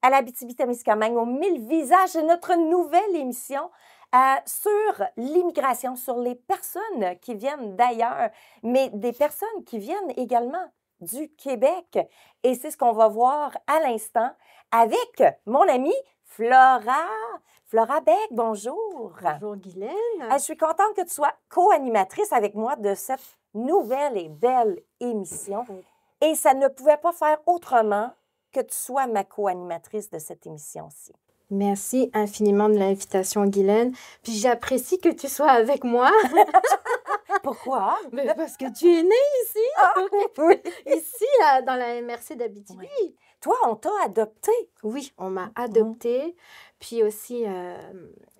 à l'Abitibi-Témiscamingue aux 1000 visages. C'est notre nouvelle émission sur l'immigration, sur les personnes qui viennent d'ailleurs, mais des personnes qui viennent également du Québec. Et c'est ce qu'on va voir à l'instant avec mon amie Flora. Flora Beck, bonjour. Bonjour Guylaine. Je suis contente que tu sois co-animatrice avec moi de cette nouvelle et belle émission. Et ça ne pouvait pas faire autrement que tu sois ma co-animatrice de cette émission-ci. Merci infiniment de l'invitation, Guylaine. Puis j'apprécie que tu sois avec moi. Pourquoi? Mais parce que tu es née ici. Ah, oui. Ici, dans la MRC d'Abitibi. Oui. Toi, on t'a adopté. Oui, on m'a adoptée. Puis aussi,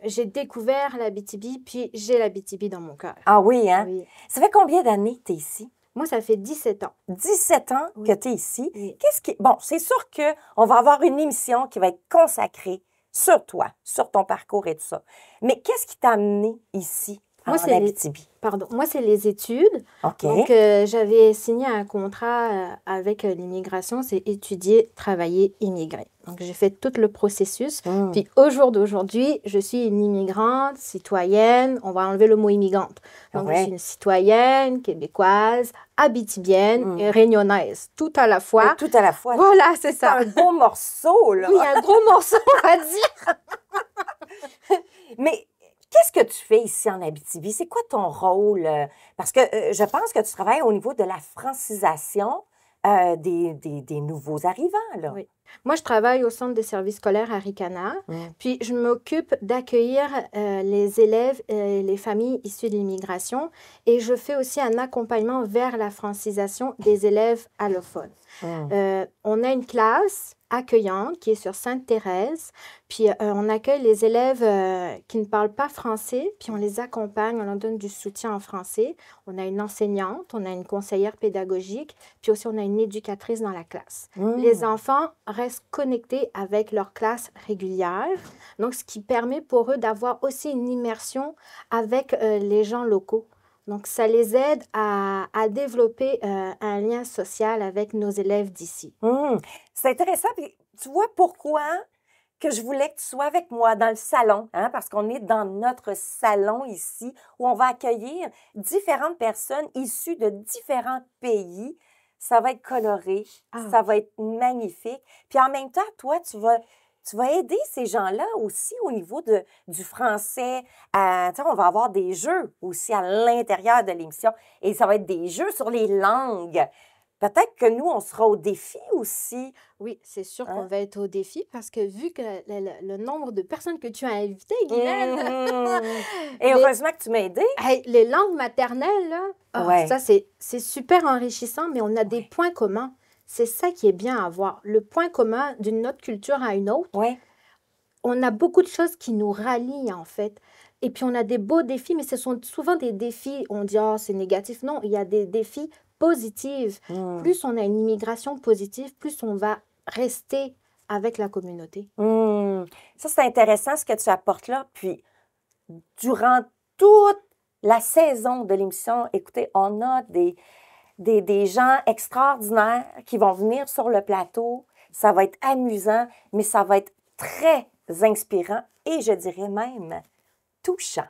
j'ai découvert l'Abitibi, puis j'ai l'Abitibi dans mon cœur. Ah oui, hein? Oui. Ça fait combien d'années que tu es ici? Moi, ça fait 17 ans. 17 ans Oui. que tu es ici. Oui. Bon, c'est sûr qu'on va avoir une émission qui va être consacrée sur toi, sur ton parcours et tout ça. Mais qu'est-ce qui t'a amené ici, en Abitibi? Moi, c'est les études. OK. Donc, j'avais signé un contrat avec l'immigration, c'est étudier, travailler, immigrer. Donc, j'ai fait tout le processus. Puis, au jour d'aujourd'hui, je suis une immigrante, citoyenne. On va enlever le mot immigrante. Donc, je suis une citoyenne, québécoise, abitibienne et réunionnaise. Tout à la fois. Tout à la fois. Voilà, c'est ça. Un beau morceau, là. Oui, un gros morceau à dire. Mais qu'est-ce que tu fais ici en Abitibi? C'est quoi ton rôle? Parce que je pense que tu travailles au niveau de la francisation des nouveaux arrivants, là. Oui. Moi, je travaille au centre des services scolaires à Ricana. Puis, je m'occupe d'accueillir les élèves et les familles issues de l'immigration. Et je fais aussi un accompagnement vers la francisation des élèves allophones. On a une classe accueillante qui est sur Sainte-Thérèse. Puis, on accueille les élèves qui ne parlent pas français. Puis, on les accompagne, on leur donne du soutien en français. On a une enseignante, on a une conseillère pédagogique. Puis aussi, on a une éducatrice dans la classe. Les enfants restent connectés avec leur classe régulière. Donc, ce qui permet pour eux d'avoir aussi une immersion avec les gens locaux. Donc, ça les aide à développer un lien social avec nos élèves d'ici. C'est intéressant. Puis, tu vois pourquoi que je voulais que tu sois avec moi dans le salon, hein, parce qu'on est dans notre salon ici, où on va accueillir différentes personnes issues de différents pays. Ça va être coloré, ça va être magnifique. Puis en même temps, toi, tu vas aider ces gens-là aussi au niveau du français. On va avoir des jeux aussi à l'intérieur de l'émission. Et ça va être des jeux sur les langues. Peut-être que nous, on sera au défi aussi. Oui, c'est sûr qu'on va être au défi parce que vu que le nombre de personnes que tu as invitées, Guylaine... Et heureusement que tu m'as aidée. Les langues maternelles, là, ça, c'est super enrichissant, mais on a des points communs. C'est ça qui est bien à voir. Le point commun d'une autre culture à une autre, on a beaucoup de choses qui nous rallient, en fait. Et puis, on a des beaux défis, mais ce sont souvent des défis, on dit « Ah, c'est négatif ». Non, il y a des défis positifs. Plus on a une immigration positive, plus on va rester avec la communauté. Ça, c'est intéressant ce que tu apportes là. Puis, durant toute la saison de l'émission, écoutez, on a des gens extraordinaires qui vont venir sur le plateau. Ça va être amusant, mais ça va être très inspirant et je dirais même touchant.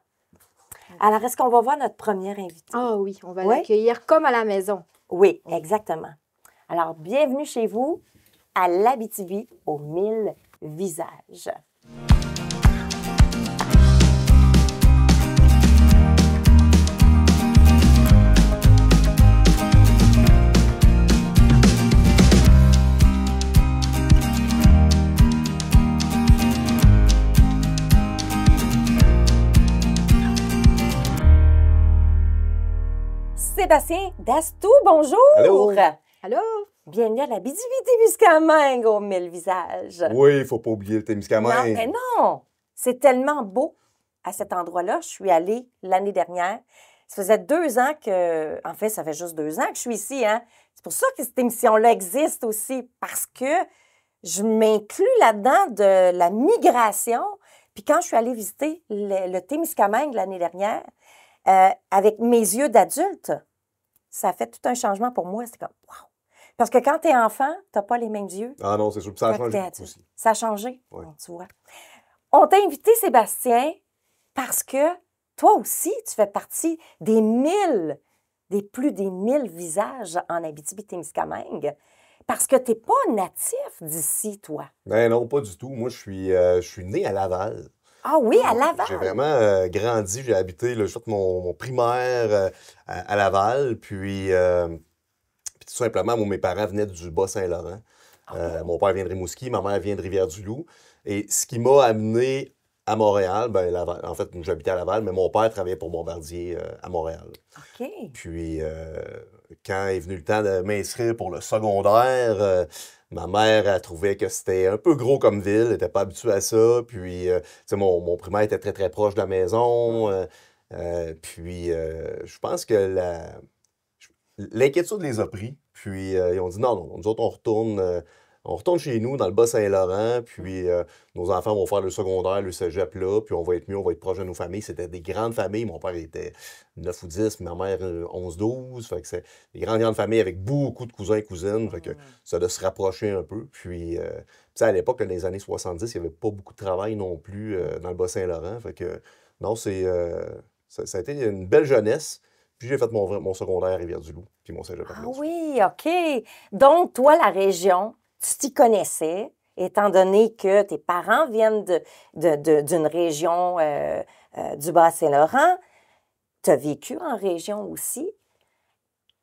Alors, est-ce qu'on va voir notre première invitée? Ah oui, on va l'accueillir comme à la maison. Oui, exactement. Alors, bienvenue chez vous à l'Abitibi aux 1000 visages. Sébastien Dastou, bonjour! Allô! Allô? Bienvenue à l'Abitibi-Témiscamingue aux 1000 visages. Oui, il ne faut pas oublier le Témiscamingue. Non, mais non! C'est tellement beau à cet endroit-là. Je suis allée l'année dernière. Ça faisait 2 ans que... En fait, ça fait juste 2 ans que je suis ici, hein? C'est pour ça que cette émission-là existe aussi, parce que je m'inclus là-dedans de la migration. Puis quand je suis allée visiter le Témiscamingue l'année dernière, avec mes yeux d'adulte, ça a fait tout un changement pour moi. C'est comme, wow! Parce que quand tu es enfant, tu n'as pas les mêmes yeux. Ah non, c'est sûr. Puis ça a Fait que changé t'es beaucoup adulte. aussi. Ça a changé, Ouais. tu vois. On t'a invité, Sébastien, parce que toi aussi, tu fais partie des plus des 1000 visages en Abitibi-Témiscamingue. Parce que tu n'es pas natif d'ici, toi. Ben non, pas du tout. Moi, je suis né à Laval. Ah oui, à J'ai Laval. vraiment grandi, j'ai habité, là, j'ai fait mon primaire à Laval, puis tout simplement, moi, mes parents venaient du Bas-Saint-Laurent. Mon père vient de Rimouski, ma mère vient de Rivière-du-Loup. Et ce qui m'a amené à Montréal, ben Laval, en fait, j'habitais à Laval, mais mon père travaillait pour Bombardier à Montréal. OK. Puis, quand est venu le temps de m'inscrire pour le secondaire, ma mère a trouvé que c'était un peu gros comme ville, elle n'était pas habituée à ça. Puis, tu sais, mon primaire était très, très proche de la maison. Je pense que l'inquiétude les a pris. Puis, ils ont dit non, non, nous autres, on retourne chez nous dans le Bas-Saint-Laurent. Puis, nos enfants vont faire le secondaire, le cégep là. Puis, on va être mieux, on va être proche de nos familles. C'était des grandes familles. Mon père était 9 ou 10, ma mère 11, 12. Fait que c'est des grandes, grandes familles avec beaucoup de cousins et cousines. Fait que ça de se rapprocher un peu. Puis, tu sais, à l'époque, dans les années 70, il n'y avait pas beaucoup de travail non plus dans le Bas-Saint-Laurent. Fait que, non, ça a été une belle jeunesse. Puis j'ai fait mon secondaire à Rivière-du-Loup, puis mon cégep à Ah Rivière-du-Loup. oui, OK. Donc, toi, la région, tu t'y connaissais, étant donné que tes parents viennent d'une région du Bas-Saint-Laurent. Tu as vécu en région aussi.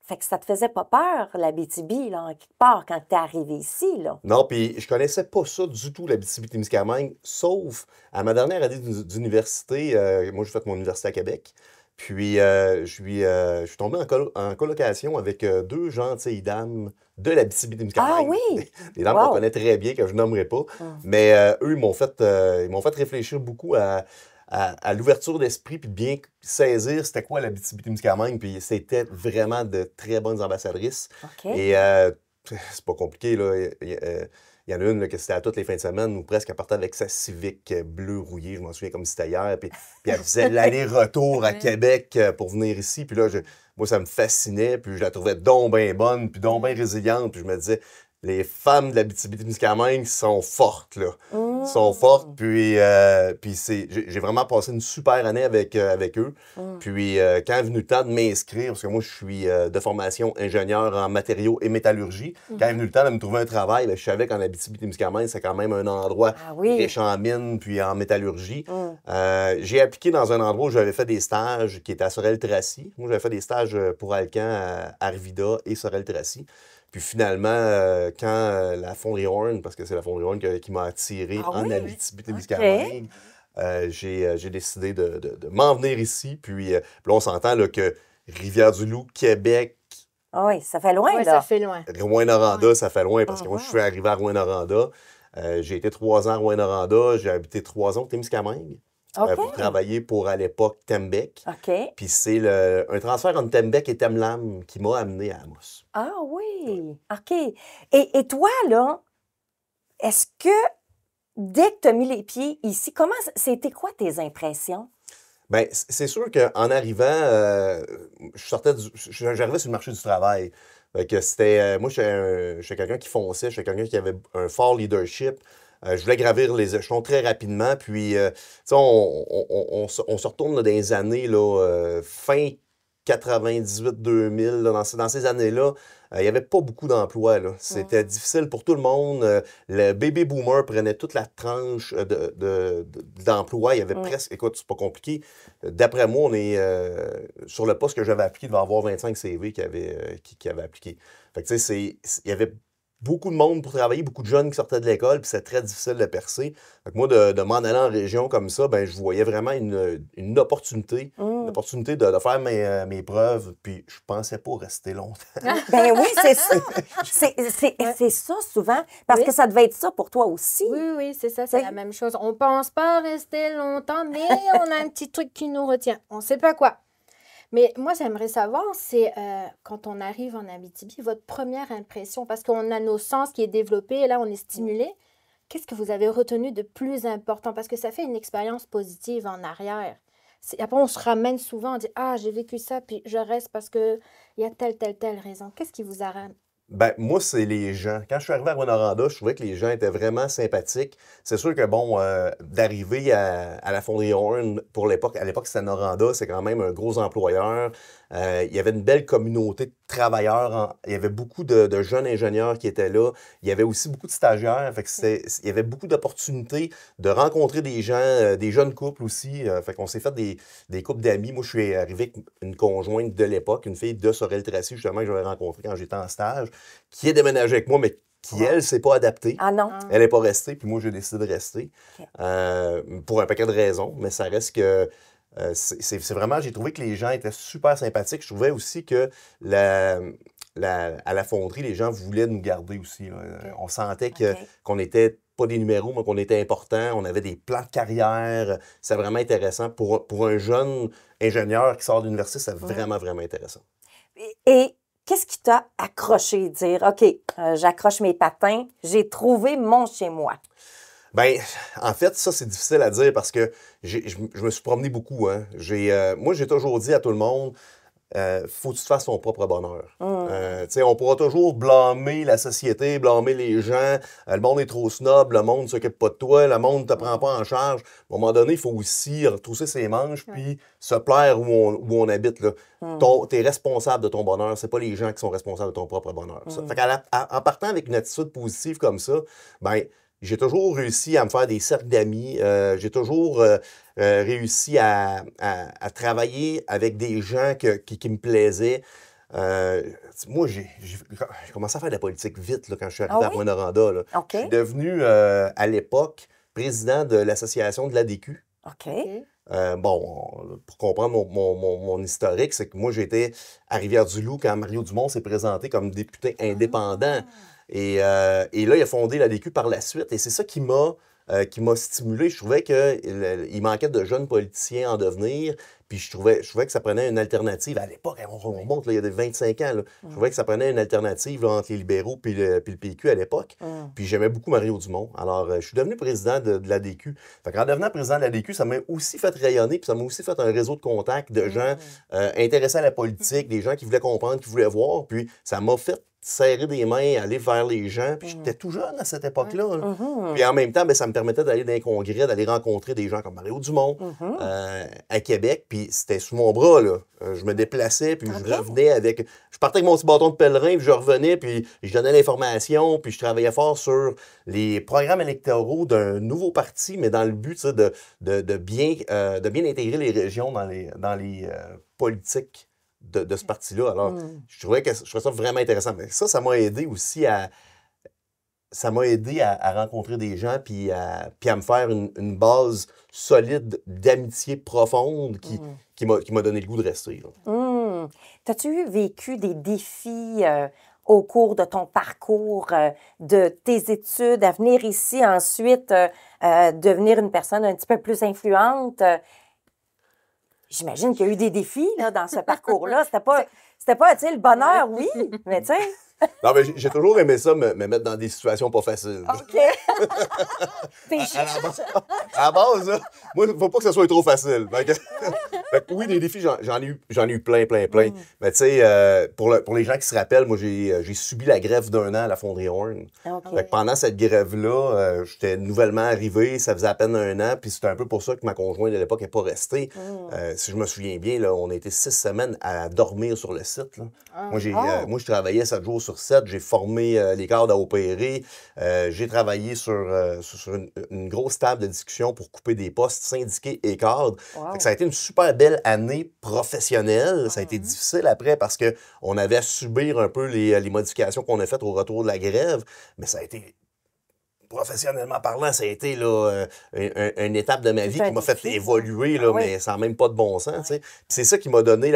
Fait que ça te faisait pas peur, l'Abitibi, là, en quelque part, quand tu es arrivé ici, là. Non, puis je connaissais pas ça du tout, l'Abitibi-Témiscamingue, sauf à ma dernière année d'université. Moi, j'ai fait mon université à Québec. Puis, je suis tombé en colocation avec deux gentilles dames de Ah l'Abitibi-Témiscamingue. oui! Des dames qu'on Wow! connaît très bien, que je nommerai pas. Mais eux, ils m'ont fait réfléchir beaucoup à l'ouverture d'esprit, puis de bien saisir c'était quoi l'Abitibi-Témiscamingue. Puis c'était vraiment de très bonnes ambassadrices. OK. Et c'est pas compliqué, là. Il y en a une là, que c'était à toutes les fins de semaine ou presque, elle partait avec sa Civic bleue rouillée, je m'en souviens comme si c'était hier. Puis elle faisait l'aller-retour à Québec pour venir ici. Puis là, moi, ça me fascinait. Puis je la trouvais donc bien bonne, puis donc bien résiliente. Puis je me disais, les femmes de l'Abitibi-Témiscamingue sont fortes, là. Sont fortes. Puis, j'ai vraiment passé une super année avec eux. Puis quand est venu le temps de m'inscrire, parce que moi, je suis de formation ingénieur en matériaux et métallurgie, quand est venu le temps de me trouver un travail, ben, je savais qu'en Abitibi-Témiscamingue, c'est quand même un endroit riche en mines puis en métallurgie. J'ai appliqué dans un endroit où j'avais fait des stages qui était à Sorel-Tracy. Moi, j'avais fait des stages pour Alcan à Arvida et Sorel-Tracy. Puis finalement, quand la Fonderie Horn, parce que c'est la Fonderie Horn qui m'a attiré en Abitibi-Témiscamingue, j'ai décidé de m'en venir ici. Puis là, on s'entend là, que Rivière-du-Loup, Québec, Ah oui, ça fait loin, Oui, là. ça fait loin. Rouyn-Noranda, ça fait loin parce que Ah, moi, je wow. suis arrivé à Rouyn-Noranda. J'ai été 3 ans à Rouyn-Noranda. J'ai habité 3 ans au Témiscamingue OK. pour travailler pour, à l'époque, Tembec. OK. Puis c'est un transfert entre Tembec et Temlam qui m'a amené à Amos. Ah oui, OK. Et toi, là, est-ce que dès que tu as mis les pieds ici, c'était quoi tes impressions? Bien, c'est sûr qu'en arrivant, j'arrivais sur le marché du travail. Fait que moi, j'étais quelqu'un qui fonçait, j'étais quelqu'un qui avait un fort leadership. Je voulais gravir les échelons très rapidement. Puis, tu sais, on se retourne là, dans les années fin 98-2000. Dans ces années-là, il n'y avait pas beaucoup d'emplois. C'était difficile pour tout le monde. Le baby boomer prenait toute la tranche d'emplois. Il y avait presque, écoute, c'est pas compliqué. D'après moi, on est sur le poste que j'avais appliqué, il devait y avoir 25 CV qui avaient appliqué. Fait que, tu sais, il y avait beaucoup de monde pour travailler, beaucoup de jeunes qui sortaient de l'école, puis c'est très difficile de percer. Fait que moi, de m'en aller en région comme ça, ben, je voyais vraiment une opportunité, de faire mes preuves, puis je pensais pas rester longtemps. Ben oui, c'est ça. C'est ça souvent, parce Oui. que ça devait être ça pour toi aussi. Oui, oui, c'est ça, c'est la même chose. On pense pas rester longtemps, mais on a un petit truc qui nous retient. On sait pas quoi. Mais moi, j'aimerais savoir, c'est quand on arrive en Abitibi, votre première impression, parce qu'on a nos sens qui est développé, et là, on est stimulé. Qu'est-ce que vous avez retenu de plus important? Parce que ça fait une expérience positive en arrière. Après, on se ramène souvent, on dit « Ah, j'ai vécu ça, puis je reste parce qu'il y a telle raison. » Qu'est-ce qui vous a Ben, moi, c'est les gens. Quand je suis arrivé à Rwanda, je trouvais que les gens étaient vraiment sympathiques. C'est sûr que, bon, d'arriver à la Fonderie Horn, à l'époque, c'était Noranda, c'est quand même un gros employeur. Il y avait une belle communauté de travailleurs. Il y avait beaucoup de jeunes ingénieurs qui étaient là. Il y avait aussi beaucoup de stagiaires. Fait que il y avait beaucoup d'opportunités de rencontrer des gens, des jeunes couples aussi. Fait qu'on s'est fait des couples d'amis. Moi, je suis arrivé avec une conjointe de l'époque, une fille de Sorel-Tracy, justement, que j'avais rencontrée quand j'étais en stage, qui est déménagée avec moi, mais qui, elle, s'est pas adaptée. Ah non? Elle n'est pas restée, puis moi, j'ai décidé de rester pour un paquet de raisons, mais ça reste que c'est vraiment, j'ai trouvé que les gens étaient super sympathiques. Je trouvais aussi que à la fonderie, les gens voulaient nous garder aussi. Là. On sentait qu'on n'était pas des numéros, mais qu'on était importants. On avait des plans de carrière. C'est vraiment intéressant. Pour un jeune ingénieur qui sort de l'université, c'est vraiment, vraiment intéressant. Et qu'est-ce qui t'a accroché? Dire, OK, j'accroche mes patins, j'ai trouvé mon chez-moi. Bien, en fait, ça, c'est difficile à dire parce que je me suis promené beaucoup. Hein. Moi, j'ai toujours dit à tout le monde, faut que tu te fasses ton propre bonheur. On pourra toujours blâmer la société, blâmer les gens. Le monde est trop snob, le monde ne s'occupe pas de toi, le monde ne te prend pas en charge. À un moment donné, il faut aussi retrousser ses manches puis se plaire où on habite. Tu es responsable de ton bonheur. C'est pas les gens qui sont responsables de ton propre bonheur. Fait en partant avec une attitude positive comme ça, ben j'ai toujours réussi à me faire des cercles d'amis. J'ai toujours réussi à travailler avec des gens qui me plaisaient. Moi, j'ai commencé à faire de la politique vite là, quand je suis arrivé à Rwanda. Je suis devenu, à l'époque, président de l'association de l'ADQ. Pour comprendre mon historique, c'est que moi, j'étais à Rivière-du-Loup quand Mario Dumont s'est présenté comme député indépendant. Et là, il a fondé l'ADQ par la suite. Et c'est ça qui m'a stimulé. Je trouvais qu'il manquait de jeunes politiciens en devenir. Puis je trouvais que ça prenait une alternative. À l'époque, on remonte, là, il y a 25 ans. Là, je trouvais que ça prenait une alternative là, entre les libéraux et le PQ à l'époque. Puis j'aimais beaucoup Mario Dumont. Alors, je suis devenu président de l'ADQ. En devenant président de l'ADQ, ça m'a aussi fait rayonner. Puis ça m'a aussi fait un réseau de contacts de gens intéressés à la politique, des gens qui voulaient comprendre, qui voulaient voir. Puis ça m'a fait serrer des mains, aller vers les gens. Puis j'étais tout jeune à cette époque-là. Puis en même temps, ça me permettait d'aller dans les congrès, d'aller rencontrer des gens comme Mario Dumont à Québec. Puis c'était sous mon bras, là. Je me déplaçais, puis je revenais avec... Je partais avec mon petit bâton de pèlerin, puis je revenais, puis je donnais l'information, puis je travaillais fort sur les programmes électoraux d'un nouveau parti, mais dans le but de bien intégrer les régions dans les politiques de ce parti-là. Alors, je trouvais ça vraiment intéressant. Mais ça m'a aidé aussi à rencontrer des gens puis à me faire une base solide d'amitié profonde qui m'a donné le goût de rester. T'as-tu vécu des défis au cours de ton parcours, de tes études, à venir ici ensuite, devenir une personne un petit peu plus influente? J'imagine qu'il y a eu des défis là, dans ce parcours-là. C'était pas le bonheur, oui, mais tu sais... Non, mais j'ai toujours aimé ça, me mettre dans des situations pas faciles. OK. À la base, là, moi, il ne faut pas que ce soit trop facile. Oui, des défis, j'en ai eu plein. Mais tu sais, pour les gens qui se rappellent, moi, j'ai subi la grève d'1 an à la Fonderie Horn. Pendant cette grève-là, j'étais nouvellement arrivé, ça faisait à peine 1 an, puis c'était un peu pour ça que ma conjointe de l'époque n'est pas restée. Si je me souviens bien, là, on a été 6 semaines à dormir sur le site. Là. Moi, je travaillais 7 jours sur 7, j'ai formé les cadres à opérer, j'ai travaillé sur une grosse table de discussion pour couper des postes syndiqués et cadres. Ça a été une super belle année professionnelle. Ça a été difficile après parce qu'on avait à subir un peu les modifications qu'on a faites au retour de la grève, mais ça a été... Professionnellement parlant, ça a été là, une étape de ma vie qui m'a fait évoluer, là, mais sans même pas de bon sens. Puis c'est ça qui m'a donné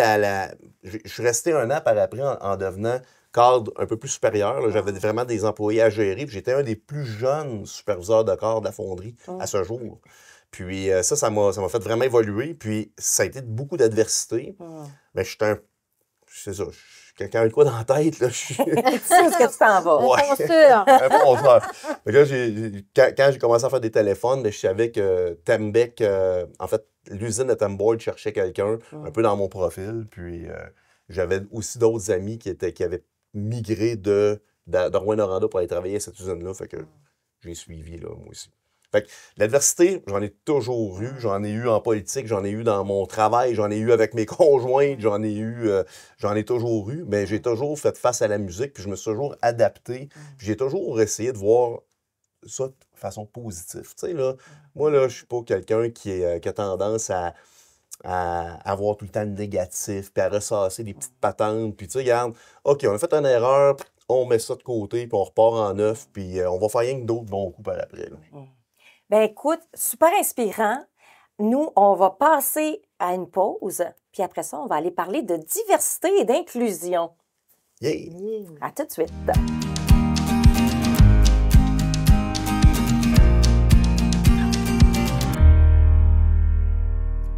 Je suis resté 1 an par après en devenant cadre un peu plus supérieur. J'avais vraiment des employés à gérer. J'étais un des plus jeunes superviseurs de cadre de la fonderie à ce jour. Puis ça m'a fait vraiment évoluer. Puis ça a été beaucoup d'adversité. Mais je suis quand même quoi dans la tête, là, je suis... Tu sais où est-ce que tu t'en vas. Un fonceur. Quand j'ai commencé à faire des téléphones, je savais que Tembec, en fait, l'usine de Temboyd cherchait quelqu'un un peu dans mon profil. Puis j'avais aussi d'autres amis qui migré de Rouyn-Noranda pour aller travailler à cette usine-là. Fait que j'ai suivi, là, moi aussi. Fait que l'adversité, j'en ai toujours eu. J'en ai eu en politique, j'en ai eu dans mon travail, j'en ai eu avec mes conjointes, j'en ai toujours eu. Mais j'ai toujours fait face à la musique, puis je me suis toujours adapté. Puis j'ai toujours essayé de voir ça de façon positive. Tu sais, là, moi, là, je suis pas quelqu'un qui a tendance à avoir tout le temps le négatif, puis à ressasser des petites patentes. Puis tu sais, regarde, OK, on a fait une erreur, on met ça de côté, puis on repart en neuf, puis on va faire rien que d'autres bons coups par après, là. Ben écoute, super inspirant. Nous, on va passer à une pause, puis après ça, on va aller parler de diversité et d'inclusion. Yeah! À tout de suite.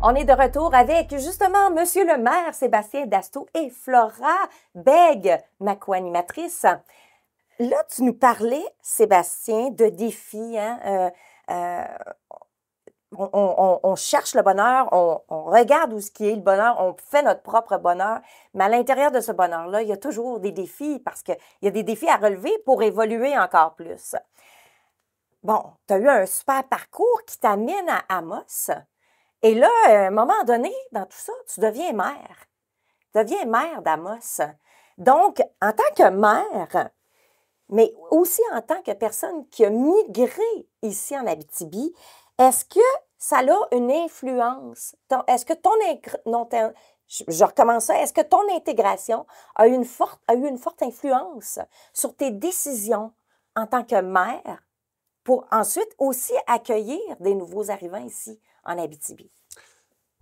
On est de retour avec justement Monsieur le maire Sébastien Dasto et Flora Bègue, ma co-animatrice. Là, tu nous parlais, Sébastien, de défis, hein? On cherche le bonheur, on regarde où ce qui est le bonheur, on fait notre propre bonheur, mais à l'intérieur de ce bonheur-là, il y a toujours des défis parce qu'il y a des défis à relever pour évoluer encore plus. Bon, tu as eu un super parcours qui t'amène à Amos. Et là, à un moment donné, dans tout ça, tu deviens mère. Tu deviens mère d'Amos. Donc, en tant que mère, mais aussi en tant que personne qui a migré ici en Abitibi, est-ce que ça a une influence? Est-ce que je recommence ça. Est-ce que ton intégration a eu une forte influence sur tes décisions en tant que mère pour ensuite aussi accueillir des nouveaux arrivants ici en Abitibi?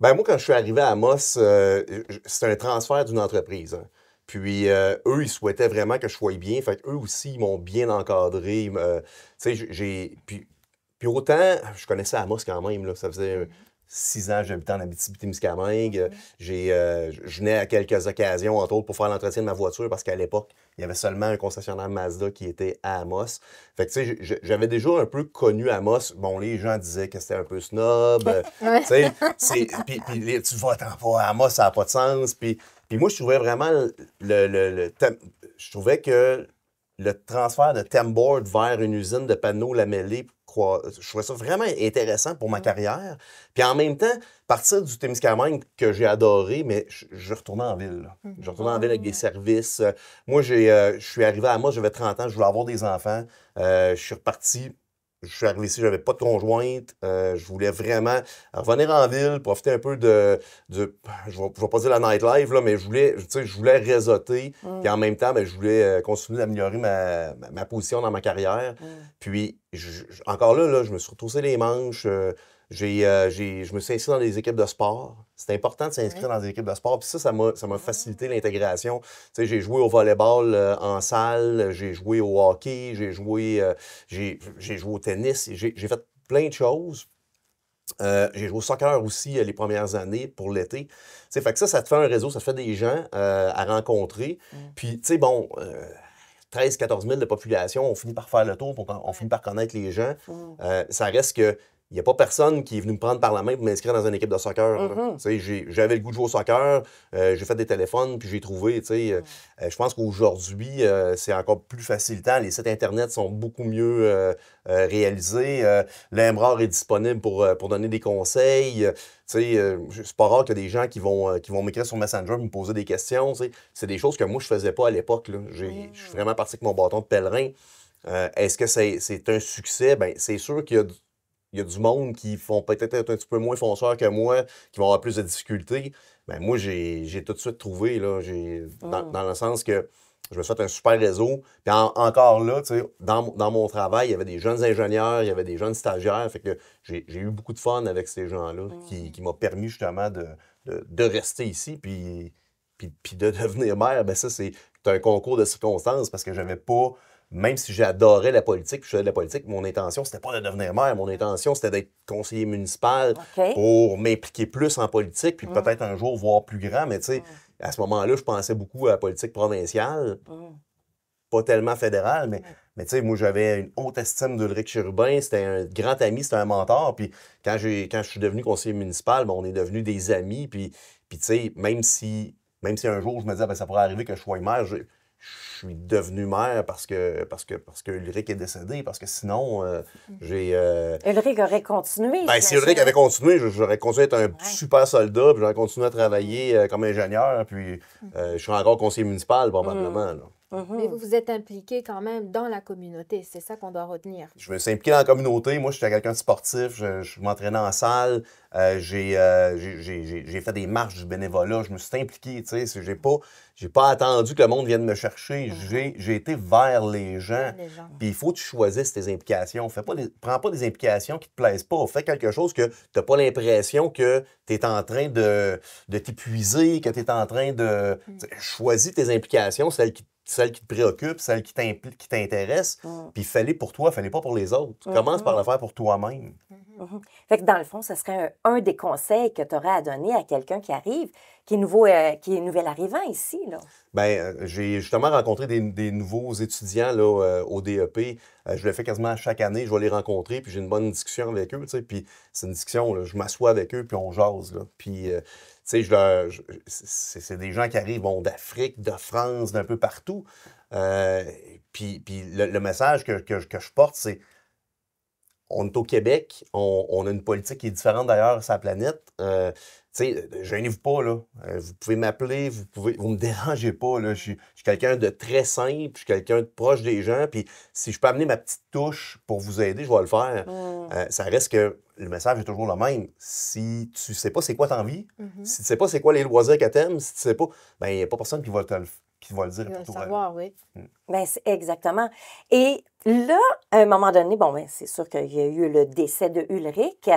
Ben moi, quand je suis arrivé à Amos, c'était un transfert d'une entreprise, hein. Puis eux, ils souhaitaient vraiment que je sois bien. Fait qu'eux aussi, ils m'ont bien encadré. Tu sais, puis autant, je connaissais Amos quand même, là, ça faisait 6 ans que j'habitais en Abitibi-Témiscamingue. Je venais à quelques occasions, entre autres, pour faire l'entretien de ma voiture, parce qu'à l'époque, il y avait seulement un concessionnaire Mazda qui était à Amos. Fait que, tu sais, j'avais déjà un peu connu Amos. Bon, les gens disaient que c'était un peu snob. Tu sais, puis tu vas-t'en pas à Amos, ça n'a pas de sens. Puis moi, je trouvais vraiment je trouvais que le transfert de Temboard vers une usine de panneaux lamellés, je trouvais ça vraiment intéressant pour ma carrière. Puis en même temps, partir du Témiscamingue que j'ai adoré, mais je retournais en ville, là. Je retournais en ville avec des services. Moi, je suis arrivé à moi, j'avais 30 ans, je voulais avoir des enfants. Je suis reparti. Je suis arrivé ici, j'avais pas de conjointe. Je voulais vraiment revenir en ville, profiter un peu je vais pas dire la nightlife, là, mais je voulais réseauter. Puis en même temps, ben, je voulais continuer d'améliorer ma position dans ma carrière. Puis encore là, je me suis retroussé les manches. Je me suis inscrit dans des équipes de sport. C'est important de s'inscrire dans des équipes de sport. Puis ça m'a facilité l'intégration. Tu sais, j'ai joué au volleyball en salle, j'ai joué au hockey, j'ai joué au tennis, j'ai fait plein de choses. J'ai joué au soccer aussi les premières années pour l'été. Tu sais, fait que ça te fait un réseau, ça te fait des gens à rencontrer. Puis, tu sais, bon... 13-14 000 de population, on finit par faire le tour, on finit par connaître les gens. Ça reste que il n'y a pas personne qui est venu me prendre par la main pour m'inscrire dans une équipe de soccer. J'avais le goût de jouer au soccer, j'ai fait des téléphones, puis j'ai trouvé. Je pense qu'aujourd'hui, c'est encore plus facilitant. Les sites Internet sont beaucoup mieux réalisés. L'Embreur est disponible pour donner des conseils. C'est pas rare qu'il y a des gens qui vont m'écrire sur Messenger, me poser des questions. C'est des choses que moi, je faisais pas à l'époque. Je suis vraiment parti avec mon bâton de pèlerin. Est-ce que c'est un succès? Bien, c'est sûr qu'il y a du monde qui font peut-être être un petit peu moins fonceurs que moi, qui vont avoir plus de difficultés. Ben moi, j'ai tout de suite trouvé, là, dans le sens que je me suis fait un super réseau. Puis encore là, dans mon travail, il y avait des jeunes ingénieurs, il y avait des jeunes stagiaires. Fait que j'ai eu beaucoup de fun avec ces gens-là qui m'a permis justement de rester ici. Puis de devenir maire, ben ça, c'est un concours de circonstances parce que j'avais pas... Même si j'adorais la politique, puis je faisais de la politique, mon intention, c'était pas de devenir maire. Mon intention, c'était d'être conseiller municipal pour m'impliquer plus en politique, puis peut-être un jour voir plus grand. Mais tu sais, à ce moment-là, je pensais beaucoup à la politique provinciale, pas tellement fédérale, mais tu sais, moi, j'avais une haute estime d'Ulrich Chérubin. C'était un grand ami, c'était un mentor. Puis quand je suis devenu conseiller municipal, ben, on est devenus des amis. Puis tu sais, même si un jour, je me disais, ben, ça pourrait arriver que je sois maire, je suis devenu maire parce que Ulrich est décédé, parce que sinon, j'ai... Ulrich aurait continué. Ben, si Ulrich avait continué, j'aurais continué à être un super soldat, puis j'aurais continué à travailler comme ingénieur, puis je serais encore conseiller municipal, probablement. Là. Mais vous vous êtes impliqué quand même dans la communauté, c'est ça qu'on doit retenir. Je me suis impliqué dans la communauté. Moi, j'étais quelqu'un de sportif. Je m'entraînais en salle. J'ai fait des marches du bénévolat. Je me suis impliqué. Tu sais, j'ai pas attendu que le monde vienne me chercher. J'ai été vers les gens. Puis il faut que tu choisisses tes implications. Prends pas des implications qui te plaisent pas. Fais quelque chose que tu n'as pas l'impression que tu es en train de t'épuiser, que tu es en train de... Choisis tes implications, celles qui te préoccupent, celles qui t'intéressent, puis fais-les pour toi, fais-les pas pour les autres. Commence par le faire pour toi-même. Fait que dans le fond, ce serait un des conseils que tu aurais à donner à quelqu'un qui arrive, qui est nouvel arrivant ici, là. Bien, j'ai justement rencontré des nouveaux étudiants là, au DEP. Je le fais quasiment chaque année. Je vais les rencontrer, puis j'ai une bonne discussion avec eux. Puis c'est une discussion, là, je m'assois avec eux, puis on jase. Là. Puis, tu sais, c'est des gens qui arrivent d'Afrique, de France, d'un peu partout. Puis le message que je porte, c'est on est au Québec, on a une politique qui est différente d'ailleurs sur la planète. Tu sais, gênez-vous pas, là. Vous pouvez m'appeler, vous me dérangez pas, là. Je suis quelqu'un de très simple, je suis quelqu'un de proche des gens, puis si je peux amener ma petite touche pour vous aider, je vais le faire. Ça reste que le message est toujours le même. Si tu sais pas c'est quoi ta envie, si tu sais pas c'est quoi les loisirs que t'aimes, si tu sais pas, ben il n'y a pas personne qui va le dire. Il va le savoir, oui. Bien, exactement. Et là, à un moment donné, bon, ben, c'est sûr qu'il y a eu le décès de Ulrich.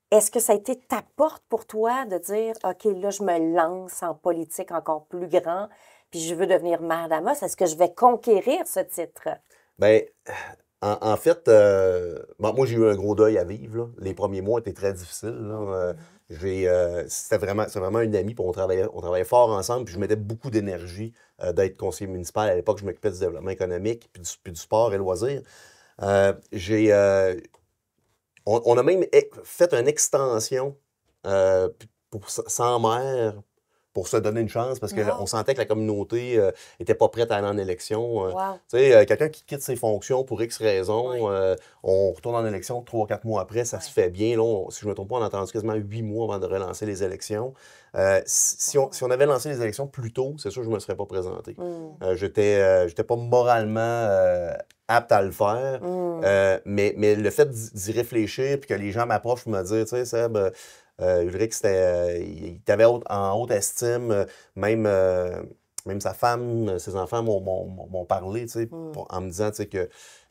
Est-ce que ça a été ta porte pour toi de dire, OK, là, je me lance en politique encore plus grand, puis je veux devenir maire d'Amos? Est-ce que je vais conquérir ce titre? Bien, en fait, moi, j'ai eu un gros deuil à vivre. Là. Les premiers mois étaient très difficiles. Là. C'était vraiment une amie, puis on travaillait fort ensemble, puis je mettais beaucoup d'énergie d'être conseiller municipal. À l'époque, je m'occupais du développement économique, puis du sport et loisirs. On a même fait une extension sans maire pour se donner une chance, parce qu'on sentait que la communauté n'était pas prête à aller en élection. Tu sais, quelqu'un qui quitte ses fonctions pour X raisons, on retourne en élection 3-4 mois après, ça se fait bien. Là, si je ne me trompe pas, on a attendu quasiment 8 mois avant de relancer les élections. Si on avait lancé les élections plus tôt, c'est sûr que je ne me serais pas présenté. J'étais pas moralement apte à le faire, mais le fait d'y réfléchir, puis que les gens m'approchent pour me dire, tu sais, Seb, Ulrich, il t'avait en haute estime, même sa femme, ses enfants m'ont parlé, tu sais, en me disant, tu sais,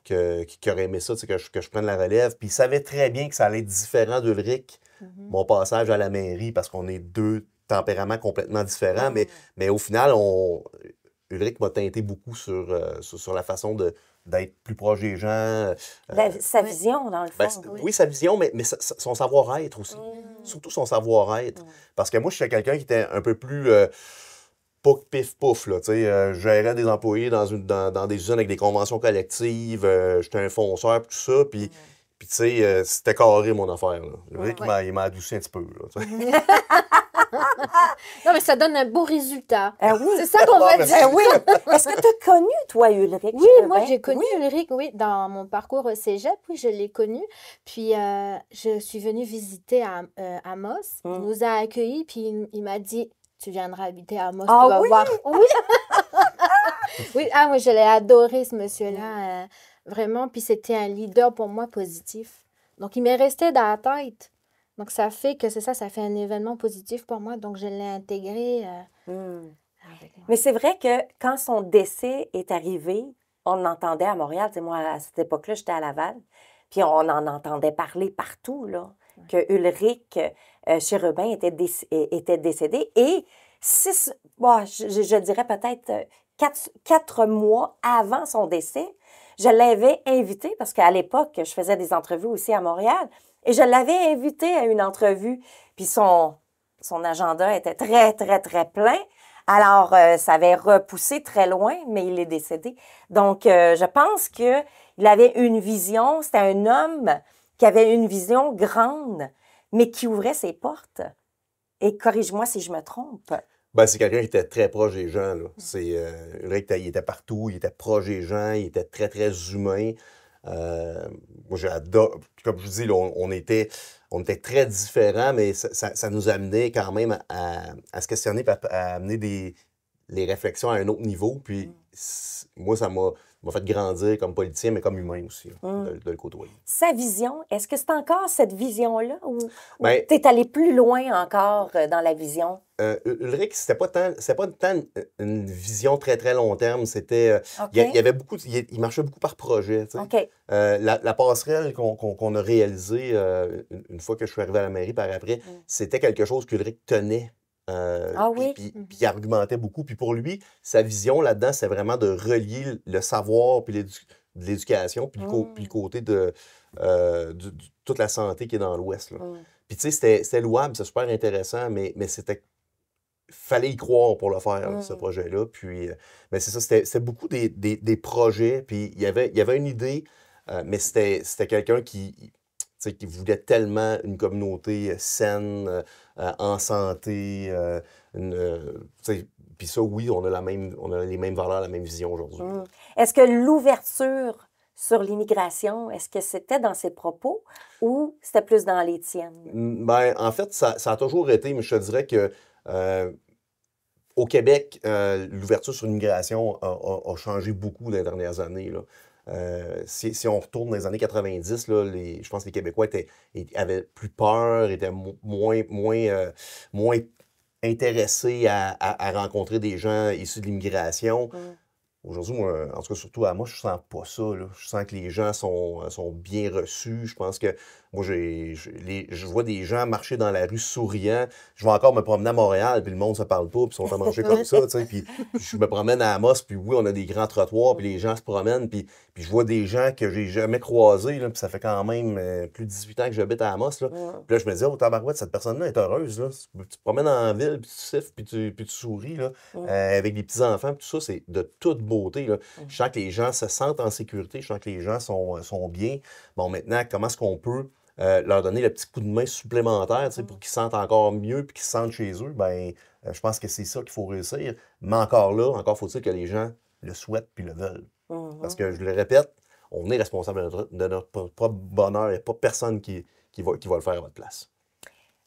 qu'il aurait aimé ça, tu sais, que je prenne la relève. Puis il savait très bien que ça allait être différent d'Ulrich, mon passage à la mairie, parce qu'on est deux tempéraments complètement différents, mais au final, Ulrich m'a teinté beaucoup sur la façon d'être plus proche des gens. Sa vision, dans le fond. Oui, sa vision, mais son savoir-être aussi. Surtout son savoir-être. Parce que moi, je suis quelqu'un qui était un peu plus pas pif-pouf, là. Tu sais, je gérais des employés dans des usines avec des conventions collectives. J'étais un fonceur, tout ça. Puis tu sais, c'était carré, mon affaire. Ulrich, il m'a adouci un petit peu. Là, non, mais ça donne un beau résultat. Oui. C'est ça qu'on va dire. Oui. Est-ce que tu as connu, toi, Ulrich? Oui, moi, j'ai connu Ulrich, oui, dans mon parcours au cégep. Oui, je l'ai connu. Puis, je suis venue visiter à Amos. Il nous a accueillis, puis il m'a dit, tu viendras habiter à Amos, tu vas voir. Oui. Oui, moi, je l'ai adoré, ce monsieur-là, vraiment. Puis, c'était un leader pour moi positif. Donc, il m'est resté dans la tête. Donc, ça fait que ça fait un événement positif pour moi. Donc, je l'ai intégré. Mais c'est vrai que quand son décès est arrivé, on entendait à Montréal, tu sais, moi, à cette époque-là, j'étais à Laval, puis on en entendait parler partout, là, que Ulrich Chérubin était décédé. Et je dirais peut-être 4 mois avant son décès, je l'avais invité, parce qu'à l'époque, je faisais des entrevues aussi à Montréal, et je l'avais invité à une entrevue, puis son agenda était très, très, très plein. Alors, ça avait repoussé très loin, mais il est décédé. Donc, je pense qu'il avait une vision, c'était un homme qui avait une vision grande, mais qui ouvrait ses portes. Et corrige-moi si je me trompe. Ben, c'est quelqu'un qui était très proche des gens, là. Ulrich, il était partout, il était proche des gens, il était très, très humain. Moi, j'adore. Comme je vous dis, là, on était très différents, mais ça nous amenait quand même à se questionner, puis à amener les réflexions à un autre niveau. Puis moi, ça m'a fait grandir comme politicien, mais comme humain aussi, là, de le côtoyer. Sa vision, est-ce que c'est encore cette vision-là ou Ben, tu es allé plus loin encore dans la vision? Ulrich, c'était pas tant une vision très, très long terme. C'était, OK. il y avait beaucoup, il marchait beaucoup par projet, tu sais. OK. La passerelle qu'on a réalisée une fois que je suis arrivé à la mairie par après, c'était quelque chose qu'Ulrich tenait. Ah oui? Puis il argumentait beaucoup. Puis pour lui, sa vision là-dedans, c'est vraiment de relier le savoir puis l'éducation, puis le côté de toute la santé qui est dans l'Ouest, là. Puis tu sais, c'était louable, c'est super intéressant, mais fallait y croire pour le faire, ce projet-là. Puis, mais c'est ça, c'était beaucoup des projets. Puis il y avait une idée, mais c'était quelqu'un qui voulait tellement une communauté saine, en santé. Puis ça, oui, on a les mêmes valeurs, la même vision aujourd'hui. Est-ce que l'ouverture sur l'immigration, est-ce que c'était dans ses propos ou c'était plus dans les tiennes? Ben, en fait, ça a toujours été, mais je te dirais que au Québec, l'ouverture sur l'immigration a changé beaucoup dans les dernières années, là. Si on retourne dans les années 90, là, je pense que les Québécois avaient plus peur, étaient moins intéressés à rencontrer des gens issus de l'immigration. Aujourd'hui, moi, en tout cas, surtout à moi, je sens pas ça, là. Je sens que les gens sont bien reçus. Je pense que moi, je vois des gens marcher dans la rue souriant. Je vais encore me promener à Montréal, puis le monde se parle pas, puis ils sont à manger comme ça, tu sais. Puis je me promène à Amos, puis oui, on a des grands trottoirs, puis les gens se promènent, puis je vois des gens que j'ai jamais croisés, là, puis ça fait quand même plus de 18 ans que j'habite à Amos, là. Puis là, je me dis, oh, tabarouette, cette personne-là est heureuse, là. Tu te promènes en ville, puis tu siffles, puis tu souris, là, avec des petits-enfants, puis tout ça, c'est de toute beauté, là. Je sens que les gens se sentent en sécurité, je sens que les gens sont bien. Bon, maintenant, comment est-ce qu'on peut leur donner le petit coup de main supplémentaire, tu sais, pour qu'ils se sentent encore mieux puis qu'ils se sentent chez eux? Ben, je pense que c'est ça qu'il faut réussir. Mais encore faut-il que les gens le souhaitent puis le veulent. Parce que, je le répète, on est responsable de notre propre bonheur. Il n'y a pas personne qui va le faire à votre place.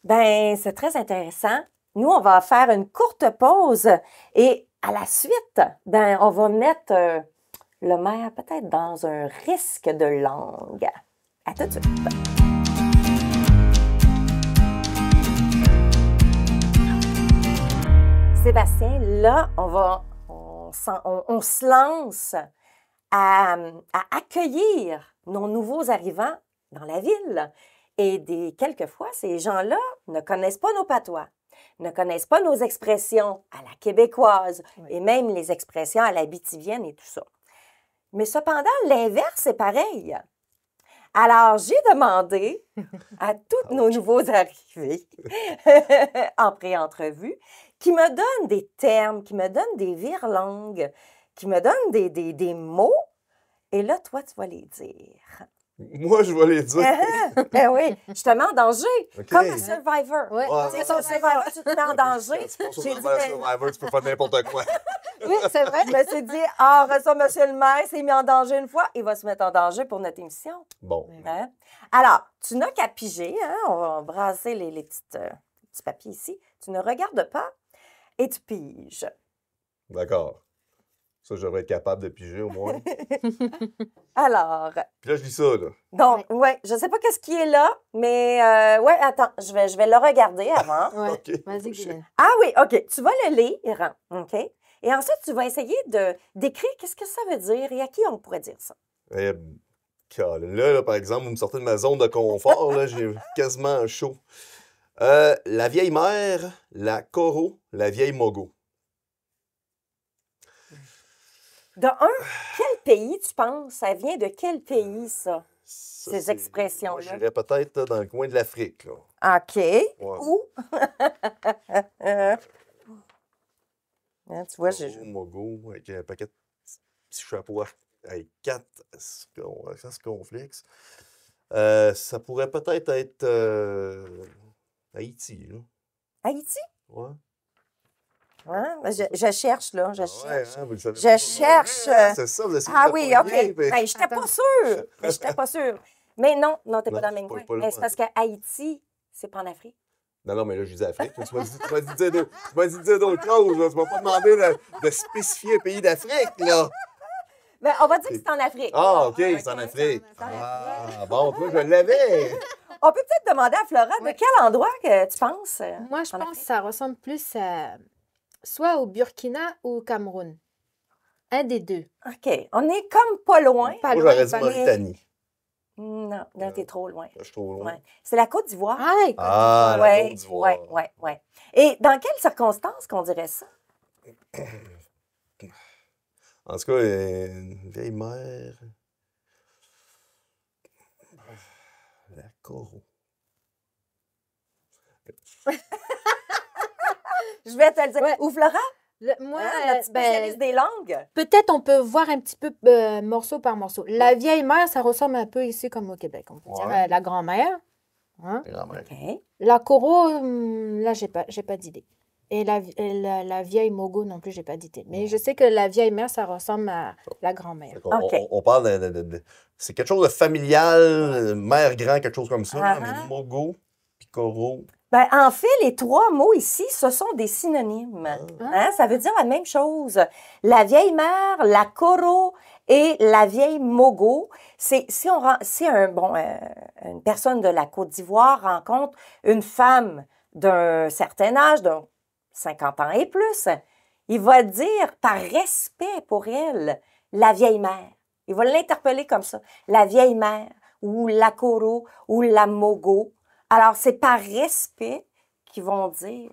Ben, c'est très intéressant. Nous, on va faire une courte pause et à la suite, ben, on va mettre le maire peut-être dans un risque de langue. À tout de suite. Sébastien, là, on se lance à accueillir nos nouveaux arrivants dans la ville. Et quelquefois, ces gens-là ne connaissent pas nos patois, ne connaissent pas nos expressions à la québécoise et même les expressions à la bitivienne et tout ça. Mais cependant, l'inverse est pareil. Alors, j'ai demandé à tous nos nouveaux arrivés en pré-entrevue qui me donnent des termes, qui me donnent des virelangues, qui me donnent des mots. Et là, toi, tu vas les dire. Moi, je vais les dire. Ben oui, je te mets en danger. Okay. Comme un Survivor. Ouais. Tu sais, ton Survivor, tu te mets en danger. J'ai dit, Survivor, tu peux faire n'importe quoi. Oui, c'est vrai. je me suis dit, ça, monsieur le maire s'est mis en danger une fois, il va se mettre en danger pour notre émission. Bon. Hein? Alors, tu n'as qu'à piger, hein? On va brasser les petits papiers ici. Tu ne regardes pas et tu piges. D'accord. Ça, je devrais être capable de piger au moins. Alors, Puis là, je lis ça, là. donc, ouais, je ne sais pas qu'est-ce qui est là, mais ouais, attends, je vais le regarder avant. Ouais. OK. Vas-y, Guylaine. Ah oui, OK. Tu vas le lire, OK? Et ensuite, tu vas essayer d'écrire qu'est-ce que ça veut dire et à qui on pourrait dire ça. Là, par exemple, vous me sortez de ma zone de confort, là, j'ai quasiment chaud. La vieille mère, la Coro, la vieille Mogo. De un, quel pays tu penses? Ça vient de quel pays, ça? Ça, Ces c'est- expressions-là. Moi, j'irais peut-être dans le coin de l'Afrique, là. OK. Où? Hein, tu vois, Coro, Mogo, avec un paquet de petits chapeaux avec 4 cornflakes. Ça pourrait peut-être être Haïti, là. Haïti? Ouais. Hein? Je cherche, là, je Ah ouais, cherche. hein, vous le savez Je pas. cherche. Ouais, c'est ça, vous essayez Ah de oui, me OK. pogner, mais- Ben, j'étais pas sûre. Mais j'étais pas sûre. Mais non, t'es pas Non, dans le même c'est coin. pas Mais c'est loin. parce que Haïti, c'est pas en Afrique. Non, mais là, je dis Afrique. Tu m'as dit de dire d'autres choses. Là. Tu m'as pas demandé de spécifier un pays d'Afrique, là. Ben, on va dire que c'est en Afrique. Ah, OK, c'est en Afrique. c'est en Ah, bon, toi, je l'avais. On peut peut-être demander à Flora Ouais. de quel endroit que tu penses? Moi, je en pense que Afrique? ça ressemble plus à soit au Burkina ou au Cameroun. Un des deux. OK. On est comme pas loin. Pas Moi, loin, j'aurais dit pas loin. Mauritanie. Non, là, t'es trop loin. Je suis trop loin. Ouais. C'est la Côte d'Ivoire. Ah, écoute, Ah, la Ouais, Côte d'Ivoire. ouais. Et dans quelles circonstances qu'on dirait ça? En tout cas, une vieille mère. La Coro. Je vais te le dire. Ouais. Ou Flora, moi, notre spécialiste des langues. peut-être on peut voir un petit peu morceau par morceau. La vieille mère, ça ressemble un peu ici comme au Québec. On peut dire Ouais. la grand-mère. Hein? La grand-mère. OK. La Coro, là, j'ai pas d'idée. Et la vieille Mogo non plus, j'ai pas d'idée. Mais je sais que la vieille mère, ça ressemble à la grand-mère. Fait qu'on- OK. on parle c'est quelque chose de familial, mère grand, quelque chose comme ça. Ah, Mais ah. Mogo, Picoro. Ben, en fait, les trois mots ici, ce sont des synonymes. Hein? Ça veut dire la même chose. La vieille mère, la Coro et la vieille Mogo. Si une personne de la Côte d'Ivoire rencontre une femme d'un certain âge, de 50 ans et plus, il va dire par respect pour elle, la vieille mère. Il va l'interpeller comme ça, la vieille mère ou la Coro ou la Mogo. Alors, c'est par respect qu'ils vont dire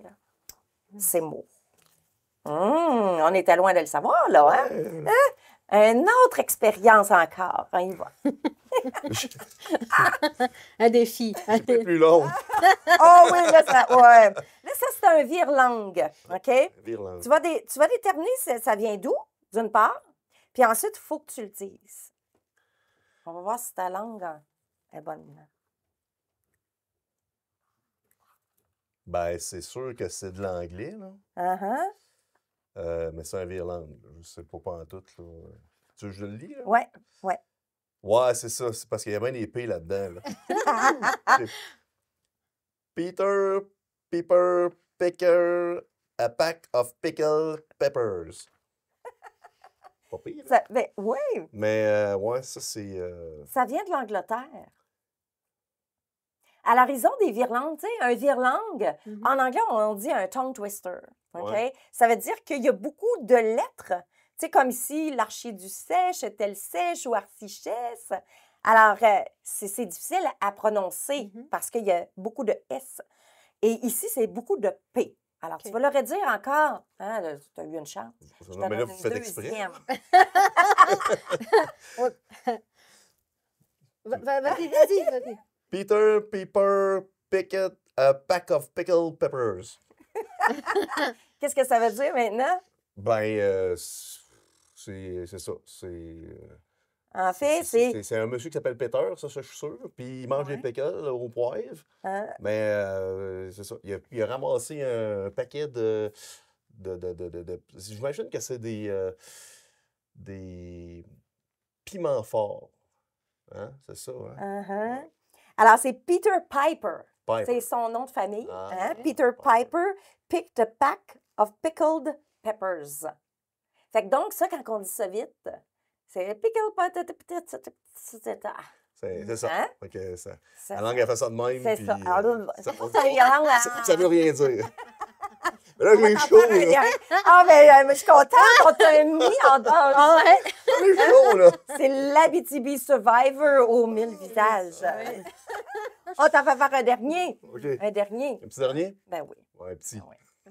ces mots. On était loin de le savoir, là. Hein? Une autre expérience encore. On y va. Un défi. Un C'est défi. plus long. Oh oui, là, ça, c'est un vire-langue. OK? Virlangue. Tu vas déterminer ça vient d'où, d'une part. Puis ensuite, il faut que tu le dises. On va voir si ta langue est bonne. Ben, c'est sûr que c'est de l'anglais, là. Uh-huh. Mais c'est un virlangue. Je sais pas en tout, là. Tu veux que je le lis, là? Ouais. Ouais, c'est ça. C'est parce qu'il y a bien des P là-dedans, là. Peter, Pepper, Picker, a pack of pickled peppers. Pas pire. Hein? Ben, oui, Mais, ouais, ça, c'est... ça vient de l'Angleterre. Alors, ils ont des virlangues. Tu sais, un virlangue, en anglais, on dit un tongue twister. OK? Ouais. Ça veut dire qu'il y a beaucoup de lettres. Tu sais, comme ici, l'archiduchesse, est-elle sèche ou archichesse? Alors, c'est difficile à prononcer parce qu'il y a beaucoup de S. Et ici, c'est beaucoup de P. Alors, tu vas leur dire encore, hein, tu as eu une chance. Je te Non, mais là, donne vous une faites exprès. deuxième. Vas-y. Peter, Pepper, picket, a pack of pickled peppers. Qu'est-ce que ça veut dire maintenant? Ben, c'est ça. En fait, c'est... C'est un monsieur qui s'appelle Peter, ça, je suis sûr. Puis il mange des pickles au poivre. hein, Mais c'est ça. Il a ramassé un paquet de j'imagine que c'est des piments forts. Hein? C'est ça, hein? uh-huh. Alors, c'est Peter Piper. Piper. C'est son nom de famille. Ah, hein? ok. Peter Piper picked a pack of pickled peppers. Fait que donc, ça, quand on dit ça vite, c'est pickled C'est ça. Hein? Fait que ça. C'est La langue, elle fait ça de même. C'est puis, ça. Alors, là, ça, ça vient là. ça veut rien dire. Mais là, j'ai chaud, là. Ah, ben, je suis contente qu'on t'a mis en danger. J'ai chaud, là. C'est l'Abitibi Survivor aux 1000 visages. Oh, t'en fais faire un dernier. OK. Un dernier. Un petit dernier? Ben oui. Ouais, un petit.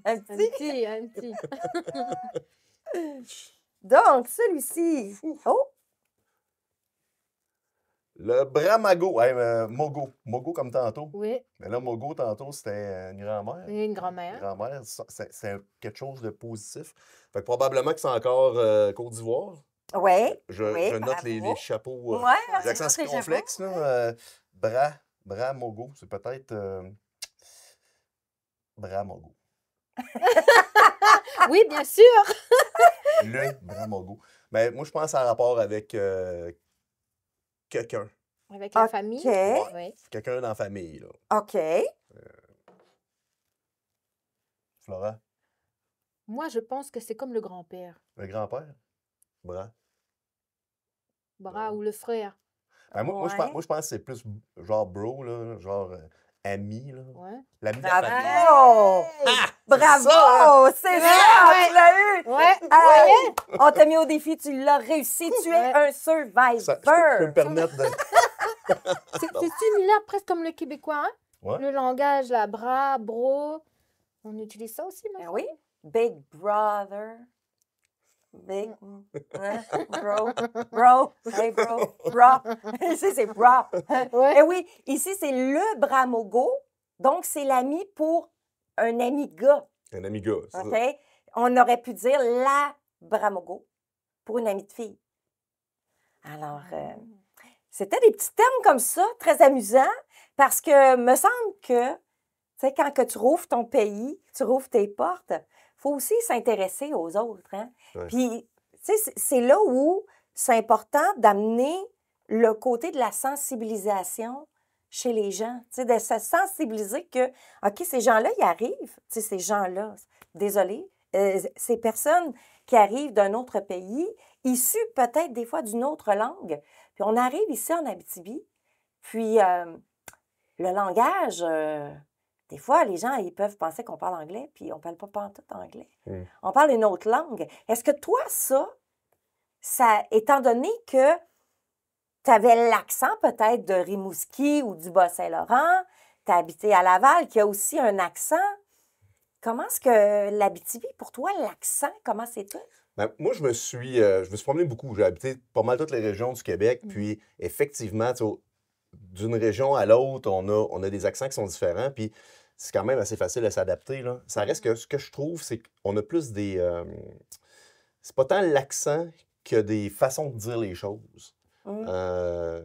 Un petit. Un petit. Donc, celui-ci. Oh, Le Bramago. Hey, Mogo. Mogo comme tantôt. Oui, Mais là, Mogo, tantôt, c'était une grand-mère. il y a une grand-mère. Grand-mère, c'est quelque chose de positif. Fait que probablement que c'est encore Côte d'Ivoire. oui. Je Oui, note bravo. les chapeaux. Ouais, les accents c'est circonflexes, là. Bramogo, c'est peut-être Bramogo. Oui, bien sûr. Le Bramogo. Mais moi, je pense en rapport avec quelqu'un. Avec la OK. famille. Ouais. Oui. Quelqu'un dans la famille, là. OK. Flora, Moi, je pense que c'est comme le grand-père. le grand-père? Bras. Bras Non. ou le frère. Ben, moi, Ouais. je pense que c'est plus genre bro, là, genre ami, là. Ouais. L'ami de la famille. Bravo! Ah! Bravo! C'est ça! Ouais. Tu l'as eu! Ouais. Hey, on t'a mis au défi, tu l'as réussi. Tu es Ouais. un survivor. Je peux me permettre de... C'est similaire presque comme le québécois, hein? Ouais. Le langage, là, bras, bro. On utilise ça aussi, Ben non? oui. Big brother. Big. Hein? Bro. Bro. Hey, bro. Bro. Ici, c'est bro. Ouais. Et oui, ici, c'est le bramogo. Donc, c'est l'ami pour un ami gars. Un ami gars, c'est OK? ça. On aurait pu dire la bramogo pour une amie de fille. Alors, c'était des petits termes comme ça, très amusants, parce que me semble que, tu sais, quand que tu rouvres ton pays, tu rouvres tes portes, il faut aussi s'intéresser aux autres. Hein? Ouais. Puis, tu sais, c'est là où c'est important d'amener le côté de la sensibilisation chez les gens, tu sais, de se sensibiliser que, OK, ces gens-là, ils arrivent, tu sais, ces gens-là, désolé, ces personnes qui arrivent d'un autre pays, issues peut-être des fois d'une autre langue, puis on arrive ici en Abitibi, puis le langage, des fois, les gens, ils peuvent penser qu'on parle anglais, puis on ne parle pas pantoute anglais. Mm. On parle une autre langue. Est-ce que toi, ça, étant donné que tu avais l'accent peut-être de Rimouski ou du Bas-Saint-Laurent, tu as habité à Laval, qui a aussi un accent, comment est-ce que l'Abitibi, pour toi, l'accent, comment c'était? Ben, moi, je me suis promené beaucoup. J'ai habité pas mal toutes les régions du Québec. Puis, effectivement, tu sais, d'une région à l'autre, on a des accents qui sont différents. Puis, c'est quand même assez facile à s'adapter, là. Ça reste que ce que je trouve, c'est qu'on a plus des... c'est pas tant l'accent que des façons de dire les choses. Mm. Tu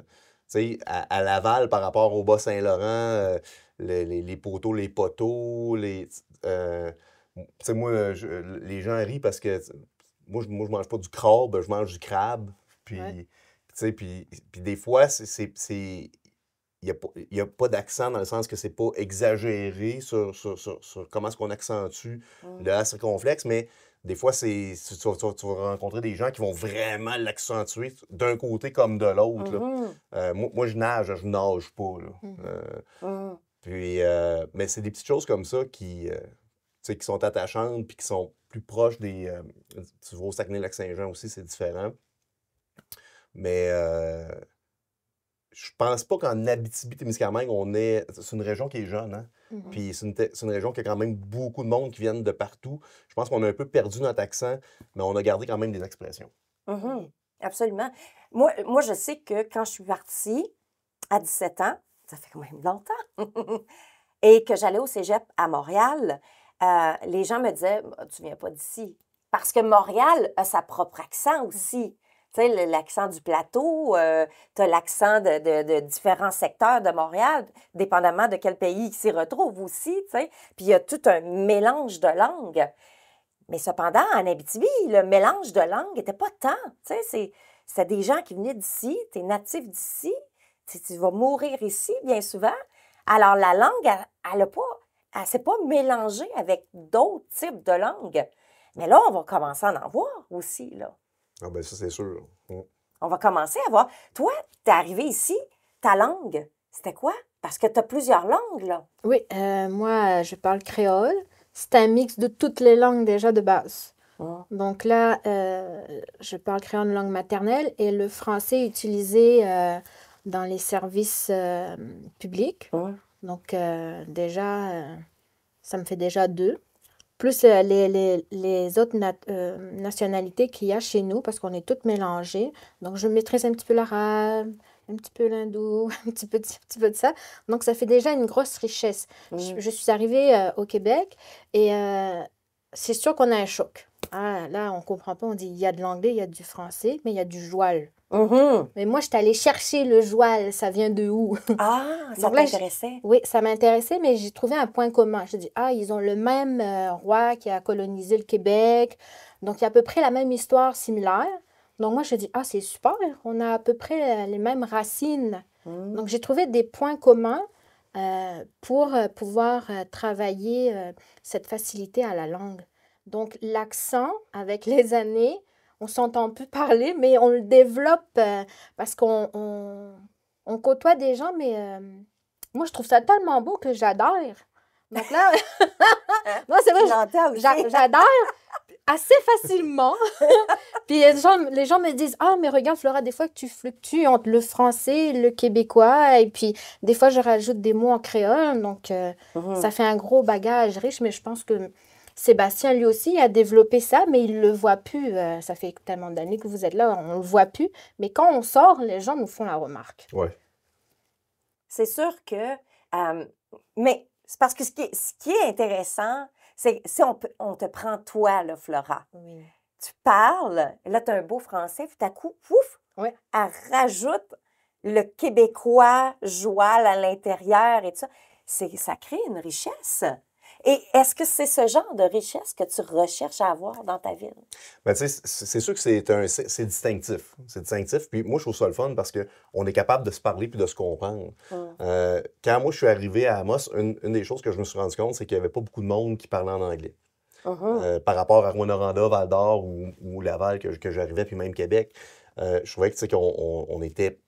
sais, à Laval, par rapport au Bas-Saint-Laurent, les poteaux, les poteaux, tu sais, moi, les gens rient parce que moi, je mange pas du crabe, je mange du crabe. Puis, Ouais. tu sais, puis des fois, il n'y a pas d'accent dans le sens que c'est pas exagéré sur comment est-ce qu'on accentue le A circonflexe, mais des fois, tu vas rencontrer des gens qui vont vraiment l'accentuer d'un côté comme de l'autre, là. Moi, je nage pas, là. Puis, mais c'est des petites choses comme ça qui sont attachantes puis qui sont plus proches des... tu vas au Saguenay-Lac-Saint-Jean aussi, c'est différent. Mais je pense pas qu'en Abitibi-Témiscamingue, c'est une région qui est jeune, hein? Puis c'est une région qui a quand même beaucoup de monde qui viennent de partout. Je pense qu'on a un peu perdu notre accent, mais on a gardé quand même des expressions. Absolument. Moi, je sais que quand je suis partie à 17 ans, ça fait quand même longtemps, et que j'allais au cégep à Montréal, les gens me disaient « Tu viens pas d'ici ». Parce que Montréal a sa propre accent aussi. Tu sais, l'accent du plateau, tu as l'accent de différents secteurs de Montréal, dépendamment de quel pays il s'y retrouve aussi, tu sais. Puis il y a tout un mélange de langues. Mais cependant, en Abitibi, le mélange de langues n'était pas tant. Tu sais, c'est des gens qui venaient d'ici, tu es natif d'ici, tu vas mourir ici bien souvent. Alors, la langue, elle s'est pas mélangée avec d'autres types de langues. Mais là, on va commencer à en voir aussi, là. Ah ben ça, c'est sûr. On va commencer à voir. Toi, tu es arrivé ici, ta langue, c'était quoi? Parce que tu as plusieurs langues, là. Oui, moi, je parle créole. C'est un mix de toutes les langues déjà de base. Donc là, je parle créole, langue maternelle, et le français est utilisé dans les services publics. Donc déjà, ça me fait déjà 2. Plus les autres nationalités qu'il y a chez nous, parce qu'on est toutes mélangées. Donc, je maîtrise un petit peu l'arabe, un petit peu l'hindou, un petit peu de ça. Donc, ça fait déjà une grosse richesse. Je suis arrivée au Québec et c'est sûr qu'on a un choc. Ah, là, on ne comprend pas. On dit il y a de l'anglais, il y a du français, mais il y a du joual. Mhm. Mais moi, je suis allée chercher le joual, ça vient de où? Ah, ça Donc là, t'intéressait? Oui, ça m'intéressait, mais j'ai trouvé un point commun. J'ai dit, ah, ils ont le même roi qui a colonisé le Québec. Donc, il y a à peu près la même histoire similaire. Donc, moi, je dis, ah, c'est super, on a à peu près les mêmes racines. Donc, j'ai trouvé des points communs pour pouvoir travailler cette facilité à la langue. Donc, l'accent, avec les années, on s'entend plus parler, mais on le développe parce on côtoie des gens, mais moi, je trouve ça tellement beau que j'adore. Donc là, moi, c'est vrai, Tu l'entends aussi? j'adore assez facilement. Puis les gens me disent, ah, mais regarde, Flora, des fois que tu fluctues entre le français et le québécois, et puis des fois, je rajoute des mots en créole. Donc, ça fait un gros bagage riche, mais je pense que Sébastien, lui aussi, a développé ça, mais il ne le voit plus. Ça fait tellement d'années que vous êtes là, on ne le voit plus. Mais quand on sort, les gens nous font la remarque. Oui. C'est sûr que... mais c'est parce que ce qui est intéressant, c'est si on te prend toi, là, Flora. Oui. Tu parles, là, tu as un beau français, puis d'un coup, pouf, Ouais. elle rajoute le québécois joual à l'intérieur et tout ça. Ça crée une richesse. Et est-ce que c'est ce genre de richesse que tu recherches à avoir dans ta ville? Ben, tu sais, c'est sûr que c'est distinctif. C'est distinctif. Puis moi, je trouve ça le fun parce qu'on est capable de se parler puis de se comprendre. Quand moi, je suis arrivé à Amos, une des choses que je me suis rendu compte, c'est qu'il n'y avait pas beaucoup de monde qui parlait en anglais. Par rapport à Rwanda, Val-d'Or ou Laval que j'arrivais, puis même Québec, je trouvais que, tu sais, qu'on était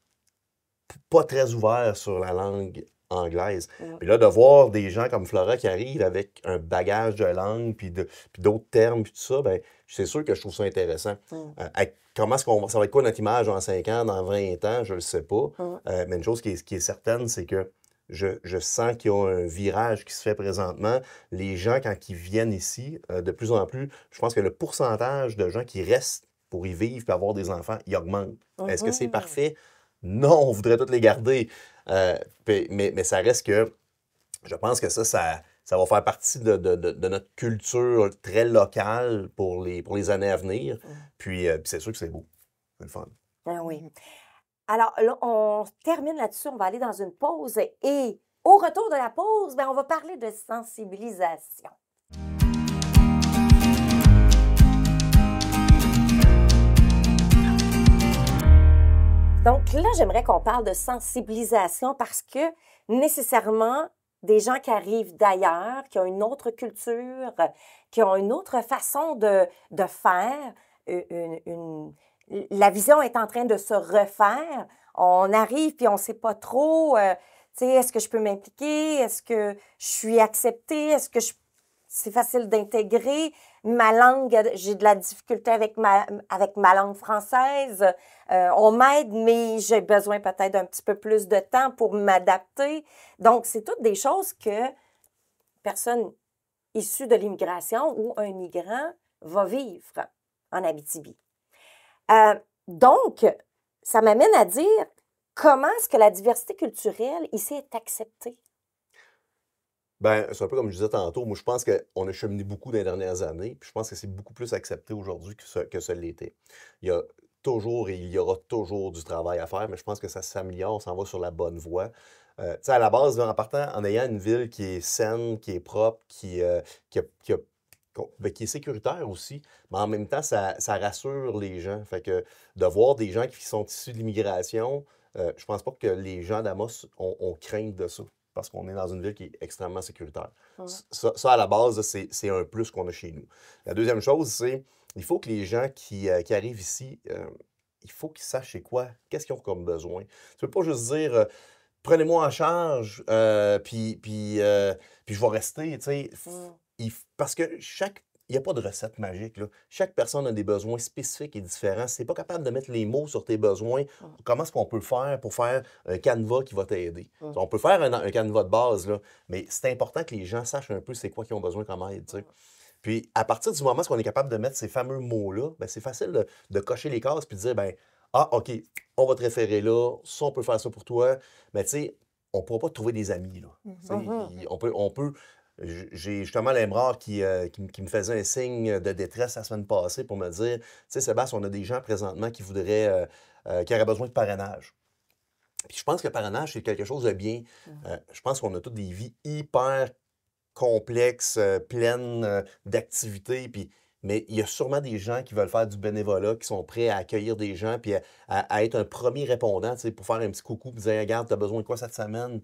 pas très ouvert sur la langue anglaise. Puis là, de voir des gens comme Flora qui arrivent avec un bagage de langue, puis d'autres termes, puis tout ça, ben c'est sûr que je trouve ça intéressant. Comment ça va être quoi notre image dans 5 ans, dans 20 ans, je le sais pas. Mais une chose qui est certaine, c'est que je sens qu'il y a un virage qui se fait présentement. Les gens, quand ils viennent ici, de plus en plus, je pense que le pourcentage de gens qui restent pour y vivre et avoir des enfants, il augmente. Est-ce que c'est parfait? Non, on voudrait tous les garder. Mais ça reste que je pense que ça va faire partie de notre culture très locale pour les années à venir. Puis c'est sûr que c'est beau. C'est le fun. Ah oui. Alors là, on termine là-dessus. On va aller dans une pause. Et au retour de la pause, on va parler de sensibilisation. Donc là, j'aimerais qu'on parle de sensibilisation parce que nécessairement, des gens qui arrivent d'ailleurs, qui ont une autre culture, qui ont une autre façon de faire, la vision est en train de se refaire. On arrive puis on ne sait pas trop, tu sais, est-ce que je peux m'impliquer? Est-ce que je suis acceptée? Est-ce que c'est facile d'intégrer? Ma langue, j'ai de la difficulté avec ma langue française. On m'aide, mais j'ai besoin peut-être d'un petit peu plus de temps pour m'adapter. Donc, c'est toutes des choses que personne issue de l'immigration ou un migrant va vivre en Abitibi. Donc, ça m'amène à dire comment est-ce que la diversité culturelle ici est acceptée? Ben, c'est un peu comme je disais tantôt. Moi, je pense qu'on a cheminé beaucoup dans les dernières années, puis je pense que c'est beaucoup plus accepté aujourd'hui que ça l'était. Il y a toujours et il y aura toujours du travail à faire, mais je pense que ça s'améliore, on s'en va sur la bonne voie. Tu sais, à la base, là, en partant, en ayant une ville qui est saine, qui est propre, qui est sécuritaire aussi, mais en même temps, ça rassure les gens. Fait que de voir des gens qui sont issus de l'immigration, je pense pas que les gens d'Amos ont crainte de ça, parce qu'on est dans une ville qui est extrêmement sécuritaire. Ça, à la base, c'est un plus qu'on a chez nous. La deuxième chose, c'est il faut que les gens qui arrivent ici, il faut qu'ils sachent c'est quoi, qu'est-ce qu'ils ont comme besoin. Tu peux pas juste dire prenez-moi en charge, puis je vais rester, tu sais. Parce que il n'y a pas de recette magique, là. Chaque personne a des besoins spécifiques et différents. Si tu n'es pas capable de mettre les mots sur tes besoins, comment est-ce qu'on peut faire pour faire un canevas qui va t'aider? On peut faire un canevas de base, là, mais c'est important que les gens sachent un peu c'est quoi qu'ils ont besoin comme aide, tu sais. Puis, à partir du moment où on est capable de mettre ces fameux mots-là, ben, c'est facile de cocher les cases puis de dire, ben, ah, OK, on va te référer là, ça, on peut faire ça pour toi. Mais tu sais, on ne pourra pas trouver des amis, là. Tu sais, on peut. J'ai justement l'Émrard qui me faisait un signe de détresse la semaine passée pour me dire, tu sais, Sébastien, on a des gens présentement qui voudraient qui auraient besoin de parrainage. Puis je pense que le parrainage, c'est quelque chose de bien. Je pense qu'on a toutes des vies hyper complexes, pleines d'activités. Mais il y a sûrement des gens qui veulent faire du bénévolat, qui sont prêts à accueillir des gens, puis à être un premier répondant, tu sais, pour faire un petit coucou, puis dire, regarde, tu as besoin de quoi cette semaine?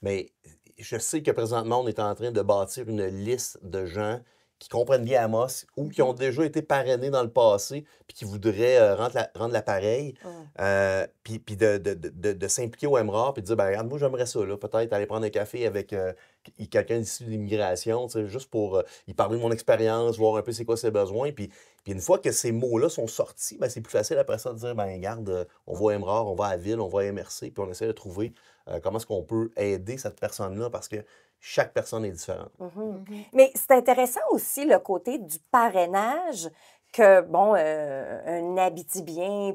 Mais je sais que présentement, on est en train de bâtir une liste de gens qui comprennent bien Amos ou qui ont déjà été parrainés dans le passé puis qui voudraient rendre l'appareil, puis de s'impliquer au MRAR puis de dire, ben regarde, moi, j'aimerais ça, là, peut-être aller prendre un café avec quelqu'un issu de l'immigration, tu sais, juste pour y parler de mon expérience, voir un peu c'est quoi ses besoins. Puis une fois que ces mots-là sont sortis, ben, c'est plus facile après ça de dire, ben regarde, on va au MRAR, on va à la ville, on va à MRC, puis on essaie de trouver comment est-ce qu'on peut aider cette personne-là parce que chaque personne est différente. Mais c'est intéressant aussi le côté du parrainage que, bon, un Abitibien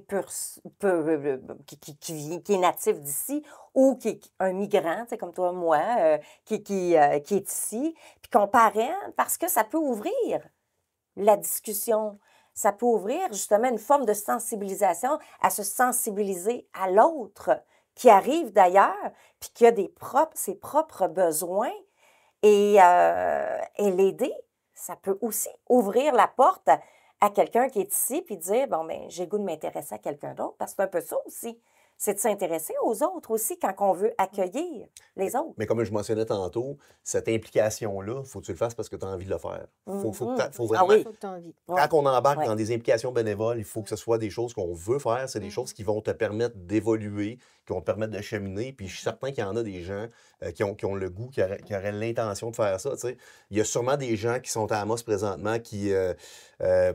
qui est natif d'ici ou qui est un migrant, tu sais, comme toi, moi, qui est ici, puis qu'on parraine parce que ça peut ouvrir la discussion. Ça peut ouvrir justement une forme de sensibilisation, à se sensibiliser à l'autre qui arrive d'ailleurs, puis qui a ses propres besoins. Et l'aider, ça peut aussi ouvrir la porte à quelqu'un qui est ici puis dire, bon, ben j'ai le goût de m'intéresser à quelqu'un d'autre, parce que c'est un peu ça aussi. C'est de s'intéresser aux autres aussi quand on veut accueillir les autres. Mais comme je mentionnais tantôt, cette implication-là, il faut que tu le fasses parce que tu as envie de le faire. Faut vraiment... Faut que tu as envie. Quand on embarque dans des implications bénévoles, il faut que ce soit des choses qu'on veut faire. C'est des choses qui vont te permettre d'évoluer, qui vont te permettre de cheminer. Puis je suis certain qu'il y en a des gens qui ont le goût, qui auraient l'intention de faire ça. Tu sais. Il y a sûrement des gens qui sont à Amos présentement qui,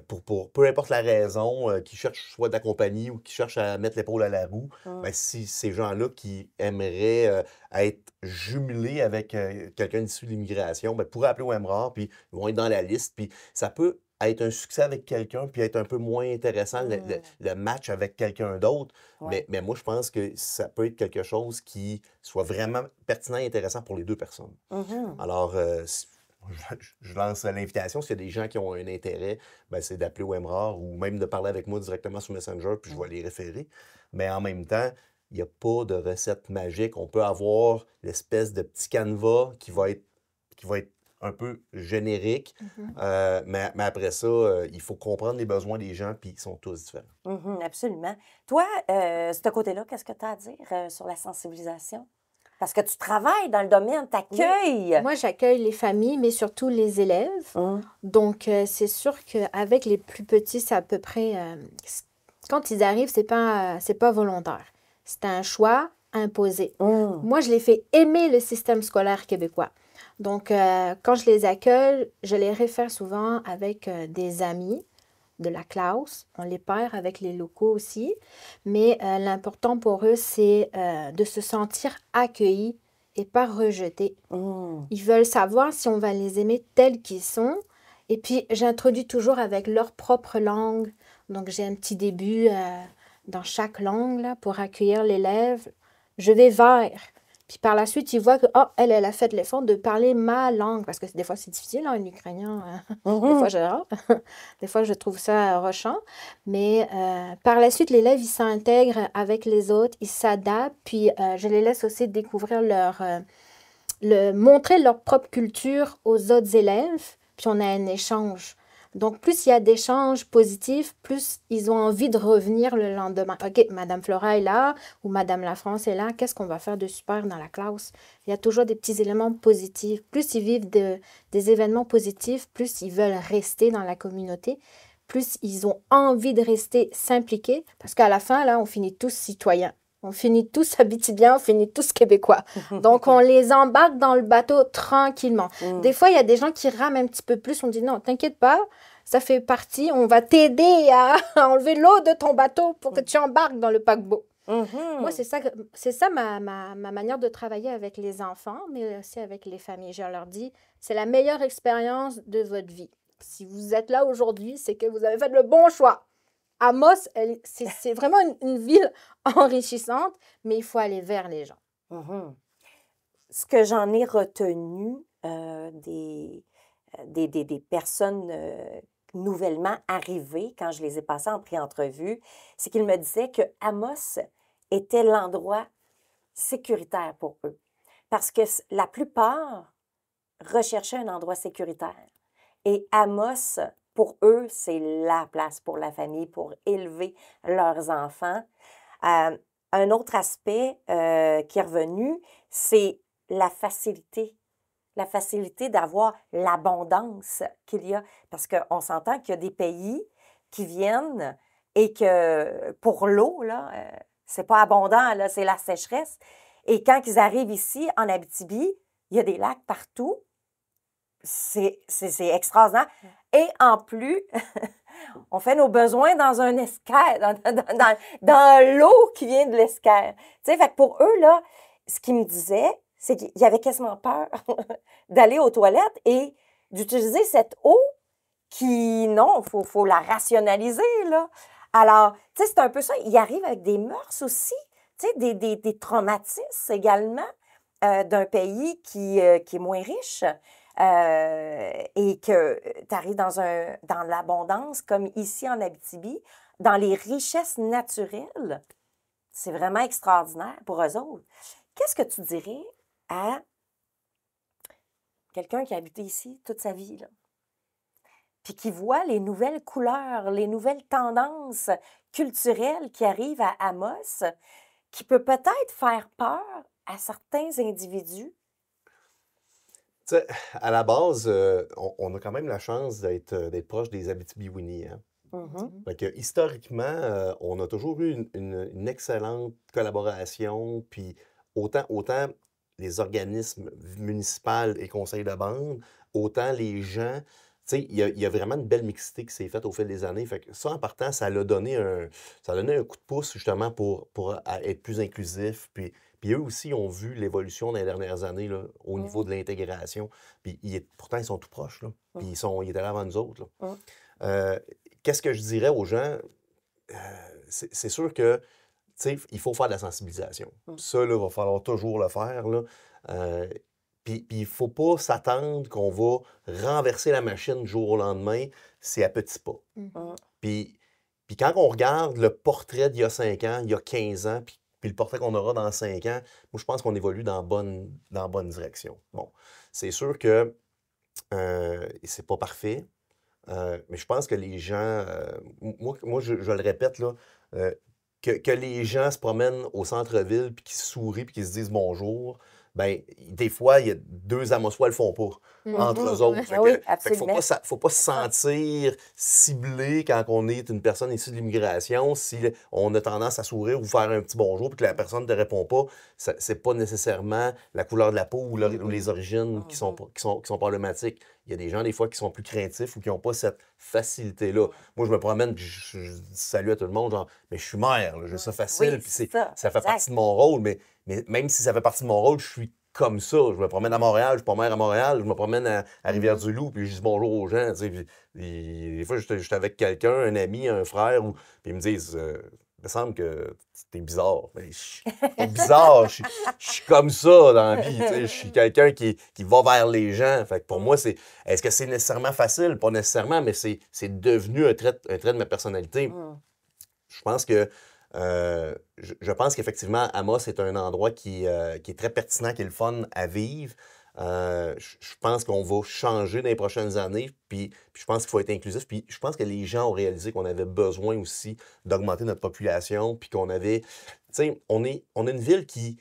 pour peu importe la raison, qui cherchent soit de la compagnie ou qui cherchent à mettre l'épaule à la roue. Ben, si ces gens-là qui aimeraient être jumelés avec quelqu'un issu de l'immigration, ben, pourraient appeler au MRAR, puis ils vont être dans la liste. Puis ça peut être un succès avec quelqu'un, puis être un peu moins intéressant, le match avec quelqu'un d'autre. Ouais. Mais moi, je pense que ça peut être quelque chose qui soit vraiment pertinent et intéressant pour les deux personnes. Alors, je lance l'invitation. S'il y a des gens qui ont un intérêt, ben, c'est d'appeler au MRAR ou même de parler avec moi directement sur Messenger, puis je vais les référer. Mais en même temps, il n'y a pas de recette magique. On peut avoir l'espèce de petit canevas qui va être un peu générique, mais après ça, il faut comprendre les besoins des gens, puis ils sont tous différents. Absolument. Toi, ce côté-là, qu'est-ce que tu as à dire sur la sensibilisation? Parce que tu travailles dans le domaine, tu accueilles. Moi, j'accueille les familles, mais surtout les élèves. Donc, c'est sûr qu'avec les plus petits, c'est à peu près... quand ils arrivent, c'est pas volontaire. C'est un choix imposé. Moi, je les fais aimer le système scolaire québécois. Donc, quand je les accueille, je les réfère souvent avec des amis de la classe. On les perd avec les locaux aussi. Mais l'important pour eux, c'est de se sentir accueillis et pas rejetés. Ils veulent savoir si on va les aimer tels qu'ils sont. Et puis, j'introduis toujours avec leur propre langue. Donc, j'ai un petit début dans chaque langue là, pour accueillir l'élève. Je vais vers. Puis par la suite, ils voient que, elle a fait l'effort de parler ma langue. Parce que des fois, c'est difficile, en ukrainien. Des fois, je trouve ça rochant. Mais par la suite, l'élève, il s'intègre avec les autres, il s'adapte. Puis je les laisse aussi découvrir montrer leur propre culture aux autres élèves. Puis on a un échange. Donc, plus il y a d'échanges positifs, plus ils ont envie de revenir le lendemain. OK, Madame Flora est là ou Madame Lafrance est là. Qu'est-ce qu'on va faire de super dans la classe? Il y a toujours des petits éléments positifs. Plus ils vivent des événements positifs, plus ils veulent rester dans la communauté, plus ils ont envie de rester s'impliquer. Parce qu'à la fin, là, on finit tous citoyens. On finit tous Abitibiens, on finit tous Québécois. Donc, on les embarque dans le bateau tranquillement. Des fois, il y a des gens qui rament un petit peu plus. On dit non, t'inquiète pas, ça fait partie. On va t'aider à enlever l'eau de ton bateau pour que tu embarques dans le paquebot. Moi, c'est ça ma manière de travailler avec les enfants, mais aussi avec les familles. Je leur dis, c'est la meilleure expérience de votre vie. Si vous êtes là aujourd'hui, c'est que vous avez fait le bon choix. Amos, c'est vraiment une ville enrichissante, mais il faut aller vers les gens. Ce que j'en ai retenu des personnes nouvellement arrivés, quand je les ai passés en pré-entrevue, c'est qu'ils me disaient que Amos était l'endroit sécuritaire pour eux. Parce que la plupart recherchaient un endroit sécuritaire. Et Amos, pour eux, c'est la place pour la famille, pour élever leurs enfants. Un autre aspect qui est revenu, c'est la facilité. La facilité d'avoir l'abondance qu'il y a. Parce qu'on s'entend qu'il y a des pays qui viennent et que pour l'eau, là, c'est pas abondant, là, c'est la sécheresse. Et quand ils arrivent ici, en Abitibi, il y a des lacs partout. C'est extraordinaire. Et en plus, on fait nos besoins dans un escaire, dans l'eau qui vient de l'escaire. Tu sais, fait que pour eux, là, ce qu'ils me disaient, c'est qu'il y avait quasiment peur d'aller aux toilettes et d'utiliser cette eau qui, non, faut la rationaliser, là. Alors, tu sais, c'est un peu ça. Ils arrivent avec des mœurs aussi, tu sais, des traumatismes également d'un pays qui est moins riche. Et que tu arrives dans l'abondance, comme ici en Abitibi, dans les richesses naturelles. C'est vraiment extraordinaire pour eux autres. Qu'est-ce que tu dirais à quelqu'un qui a habité ici toute sa vie, là, puis qui voit les nouvelles couleurs, les nouvelles tendances culturelles qui arrivent à Amos, qui peut peut-être faire peur à certains individus? Tu sais, à la base, on a quand même la chance d'être proche des Abitibi-Winnie. Hein? Fait que, historiquement, on a toujours eu une excellente collaboration, puis autant les organismes municipaux et conseils de bande, autant les gens. Tu sais, il y a vraiment une belle mixité qui s'est faite au fil des années. Fait que ça, en partant, ça a donné un coup de pouce, justement, pour être plus inclusif. Puis eux aussi ont vu l'évolution dans les dernières années là, au niveau de l'intégration. Puis pourtant, ils sont tout proches. Là. Puis ils étaient là avant nous autres. Là. Qu'est-ce que je dirais aux gens? C'est sûr que il faut faire de la sensibilisation. Ça, il va falloir toujours le faire. Là. Puis il ne faut pas s'attendre qu'on va renverser la machine du jour au lendemain. C'est à petits pas. Puis quand on regarde le portrait d'il y a 5 ans, il y a 15 ans, puis le portrait qu'on aura dans 5 ans, moi, je pense qu'on évolue dans la bonne direction. Bon, c'est sûr que c'est pas parfait, mais je pense que les gens... moi je le répète, là, que les gens se promènent au centre-ville, puis qu'ils sourient, puis qu'ils se disent bonjour, bien, des fois, il y a 2 Amosois le font pas entre eux autres. Fait faut pas se sentir ciblé quand on est une personne issue de l'immigration. Si on a tendance à sourire ou faire un petit bonjour puis que la personne ne te répond pas, c'est pas nécessairement la couleur de la peau ou les origines qui sont problématiques. Il y a des gens, des fois, qui sont plus craintifs ou qui n'ont pas cette facilité-là. Moi, je me promène puis je dis salut à tout le monde, genre, mais je suis maire, j'ai ça facile, puis ça fait partie de mon rôle, mais même si ça fait partie de mon rôle, je suis comme ça. Je me promène à Montréal, je suis pas maire à Montréal, je me promène à Rivière-du-Loup, puis je dis bonjour aux gens. Tu sais, puis des fois, j'étais avec quelqu'un, un ami, un frère, puis ils me disent il me semble que t'es bizarre. Mais je suis pas bizarre, je suis comme ça dans la vie. Tu sais, je suis quelqu'un qui va vers les gens. Fait que pour moi, est-ce que c'est nécessairement facile? Pas nécessairement, mais c'est devenu un trait de ma personnalité. Je pense que je pense qu'effectivement, Amos est un endroit qui est très pertinent, qui est le fun à vivre. Je pense qu'on va changer dans les prochaines années, puis je pense qu'il faut être inclusif. Puis je pense que les gens ont réalisé qu'on avait besoin aussi d'augmenter notre population, puis qu'on avait... Tu sais, on a une ville qui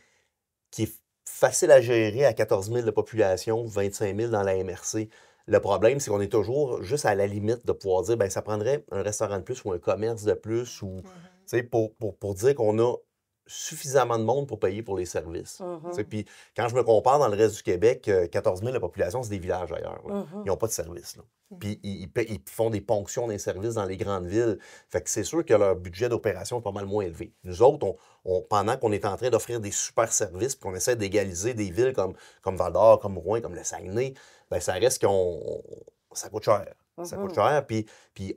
est facile à gérer à 14 000 de population, 25 000 dans la MRC. Le problème, c'est qu'on est toujours juste à la limite de pouvoir dire, bien, ça prendrait un restaurant de plus ou un commerce de plus, ou... Pour dire qu'on a suffisamment de monde pour payer pour les services. Puis quand je me compare dans le reste du Québec, 14 000 de population, c'est des villages ailleurs. Ils n'ont pas de services. Puis ils font des ponctions des services dans les grandes villes. Fait que c'est sûr que leur budget d'opération est pas mal moins élevé. Nous autres, pendant qu'on est en train d'offrir des super services, puis qu'on essaie d'égaliser des villes comme Val-d'Or, comme Rouyn, comme le Saguenay, bien, ça reste ça coûte cher. Ça coûte cher, puis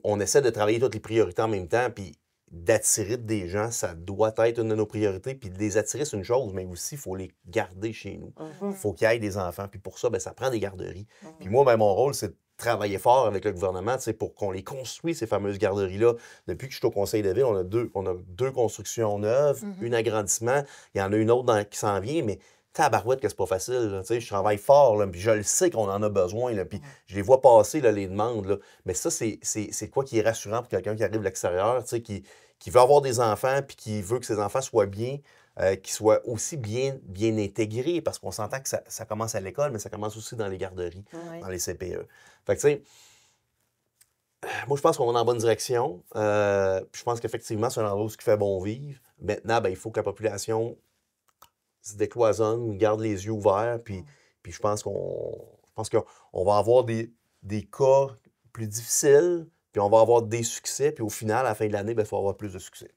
on essaie de travailler toutes les priorités en même temps, puis d'attirer des gens, ça doit être une de nos priorités. Puis de les attirer, c'est une chose, mais aussi, il faut les garder chez nous. Il faut qu'il y ait des enfants. Puis pour ça, bien, ça prend des garderies. Puis moi, ben, mon rôle, c'est travaillé fort avec le gouvernement pour qu'on les construise, ces fameuses garderies-là. Depuis que je suis au conseil de ville, on a deux constructions neuves, un agrandissement. Il y en a une autre qui s'en vient, mais tabarouette que c'est pas facile. Là, je travaille fort, là, puis je le sais qu'on en a besoin, là, puis je les vois passer, là, les demandes. Là. Mais ça, c'est quoi qui est rassurant pour quelqu'un qui arrive de l'extérieur, qui veut avoir des enfants, puis qui veut que ses enfants soient bien, qu'ils soient aussi bien intégrés, parce qu'on s'entend que ça commence à l'école, mais ça commence aussi dans les garderies, dans les CPE. Fait que, tu sais, moi, je pense qu'on va dans la bonne direction. Je pense qu'effectivement, c'est un endroit où il fait bon vivre. Maintenant, il faut que la population se décloisonne, garde les yeux ouverts, puis je pense qu'on va avoir des cas plus difficiles, puis on va avoir des succès, puis au final, à la fin de l'année, il faut avoir plus de succès.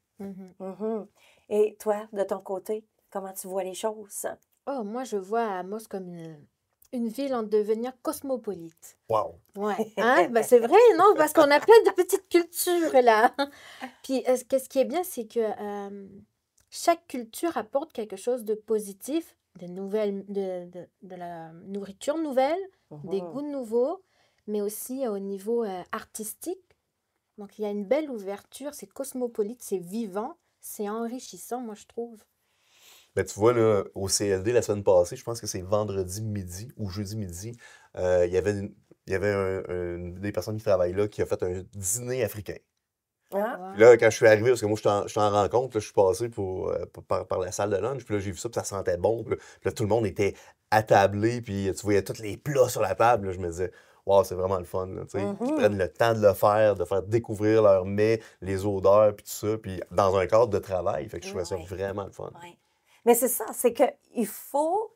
Et toi, de ton côté, comment tu vois les choses? Oh, moi, je vois Amos comme une ville en devenir cosmopolite. Wow! Ouais, hein? C'est vrai, non? Parce qu'on a plein de petites cultures, là. Puis, ce qui est bien, c'est que chaque culture apporte quelque chose de positif, de la nourriture nouvelle, des goûts nouveaux, mais aussi au niveau artistique. Donc, il y a une belle ouverture, c'est cosmopolite, c'est vivant, c'est enrichissant, moi, je trouve. Ben, tu vois, là, au CLD, la semaine passée, je pense que c'est vendredi midi ou jeudi midi, il y avait des personnes qui travaillent là qui a fait un dîner africain. Ah. Puis là, quand je suis arrivé, parce que moi, je suis en rencontre, là, je suis passé par la salle de lunch, puis là, j'ai vu ça, puis ça sentait bon. Puis là, tout le monde était attablé, puis tu voyais tous les plats sur la table. Là, je me disais, wow, c'est vraiment le fun. Là, Ils prennent le temps de le faire, de faire découvrir leurs mets, les odeurs, puis tout ça, puis dans un cadre de travail. Fait que je trouvais ça vraiment le fun. Ouais. Mais c'est ça, c'est qu'il faut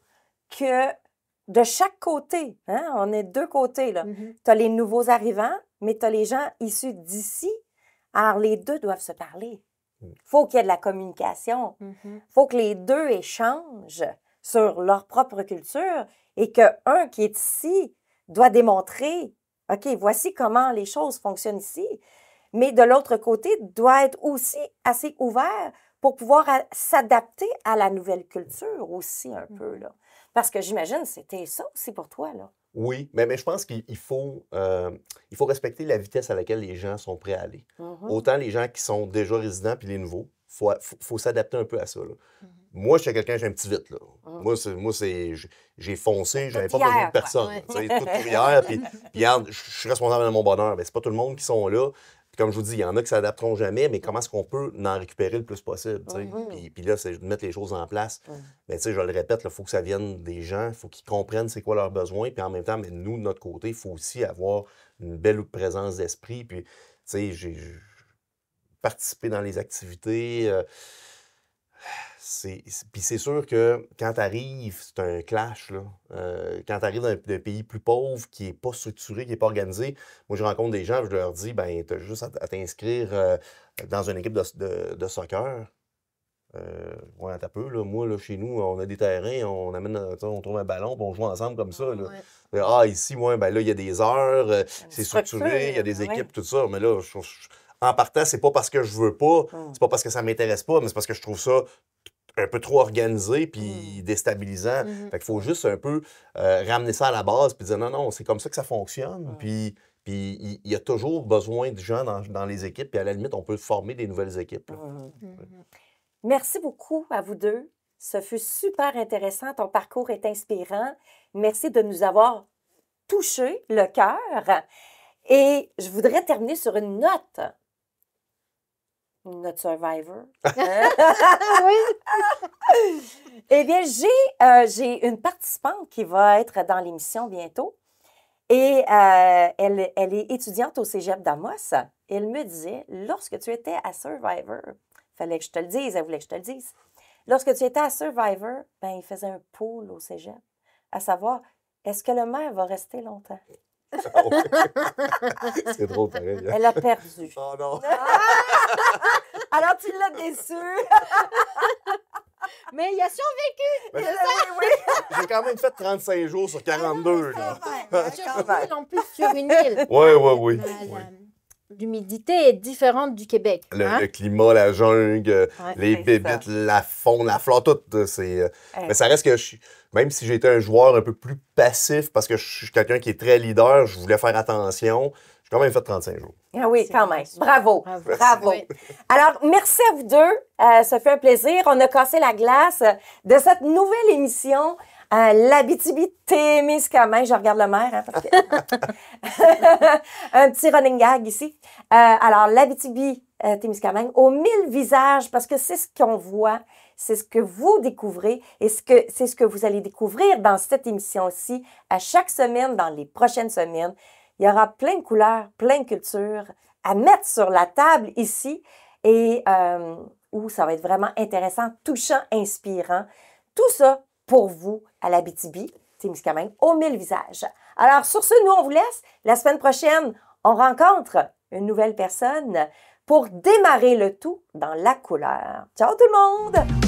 que de chaque côté, hein, on est deux côtés, là. Tu as les nouveaux arrivants, mais tu as les gens issus d'ici. Alors, les deux doivent se parler. Il faut qu'il y ait de la communication. Il faut que les deux échangent sur leur propre culture et qu'un qui est ici doit démontrer, OK, voici comment les choses fonctionnent ici. Mais de l'autre côté, doit être aussi assez ouvert pour pouvoir s'adapter à la nouvelle culture aussi un peu, là. Parce que j'imagine que c'était ça aussi pour toi, là. Oui, mais je pense qu'il faut respecter la vitesse à laquelle les gens sont prêts à aller. Autant les gens qui sont déjà résidents puis les nouveaux, faut s'adapter un peu à ça. Là. Moi, je suis quelqu'un, j'ai un petit vite. Là. Moi, j'ai foncé, j'avais pas besoin de personne. Toute tourière, puis regarde, je suis responsable de mon bonheur. Mais c'est pas tout le monde qui sont là. Puis comme je vous dis, il y en a qui s'adapteront jamais, mais comment est-ce qu'on peut en récupérer le plus possible? Puis là, c'est de mettre les choses en place. Mais je le répète, il faut que ça vienne des gens, il faut qu'ils comprennent c'est quoi leurs besoins. Puis en même temps, mais nous, de notre côté, il faut aussi avoir une belle présence d'esprit. Puis, j'ai participé dans les activités. Puis c'est sûr que quand tu arrives, c'est un clash. Là. Quand tu arrives dans un pays plus pauvre, qui n'est pas structuré, qui n'est pas organisé, moi, je rencontre des gens, je leur dis, ben tu as juste à t'inscrire dans une équipe de soccer. Ouais, t'as peu, là. Moi, là, chez nous, on a des terrains, on trouve un ballon, puis on joue ensemble comme ça. Là. Ah, ici, ben là, il y a des heures, c'est structuré, il y a des équipes, tout ça. Mais là, en partant, c'est pas parce que je veux pas, c'est pas parce que ça m'intéresse pas, mais c'est parce que je trouve ça un peu trop organisé puis déstabilisant. Fait qu'il faut juste un peu ramener ça à la base puis dire non, c'est comme ça que ça fonctionne. Puis il y a toujours besoin de gens dans les équipes, puis à la limite, on peut former des nouvelles équipes. Merci beaucoup à vous deux. Ce fut super intéressant. Ton parcours est inspirant. Merci de nous avoir touché le cœur. Et je voudrais terminer sur une note. Notre Survivor. Eh bien, j'ai une participante qui va être dans l'émission bientôt. Et elle est étudiante au cégep d'Amos. Elle me disait, lorsque tu étais à Survivor, fallait que je te le dise, elle voulait que je te le dise. Lorsque tu étais à Survivor, ben, il faisait un pool au cégep, à savoir, est-ce que le maire va rester longtemps? C'est drôle, pareil. Hein? Elle a perdu. Oh non! Alors, tu l'as déçue. Mais il a survécu! J'ai quand même fait 35 jours sur 42. Là. Sur une île, en plus, sur une île. Oui. l'humidité est différente du Québec. Le climat, la jungle, les bébites, la faune, la flore, tout. Mais ça reste que, même si j'étais un joueur un peu plus passif, parce que je suis quelqu'un qui est très leader, je voulais faire attention, j'ai quand même fait 35 jours. Ah oui, quand même. Bravo. Bravo. Oui. Alors, merci à vous deux. Ça fait un plaisir. On a cassé la glace de cette nouvelle émission. L'Abitibi-Témiscamingue. Je regarde le maire, parce que... un petit running gag ici. Alors, l'Abitibi-Témiscamingue aux 1000 visages, parce que c'est ce qu'on voit, c'est ce que vous découvrez et c'est ce que vous allez découvrir dans cette émission-ci à chaque semaine, dans les prochaines semaines. Il y aura plein de couleurs, plein de cultures à mettre sur la table ici et où ça va être vraiment intéressant, touchant, inspirant. Tout ça pour vous à l'Abitibi-Témiscamingue aux 1000 visages. Alors, sur ce, nous, on vous laisse. La semaine prochaine, on rencontre une nouvelle personne pour démarrer le tout dans la couleur. Ciao tout le monde!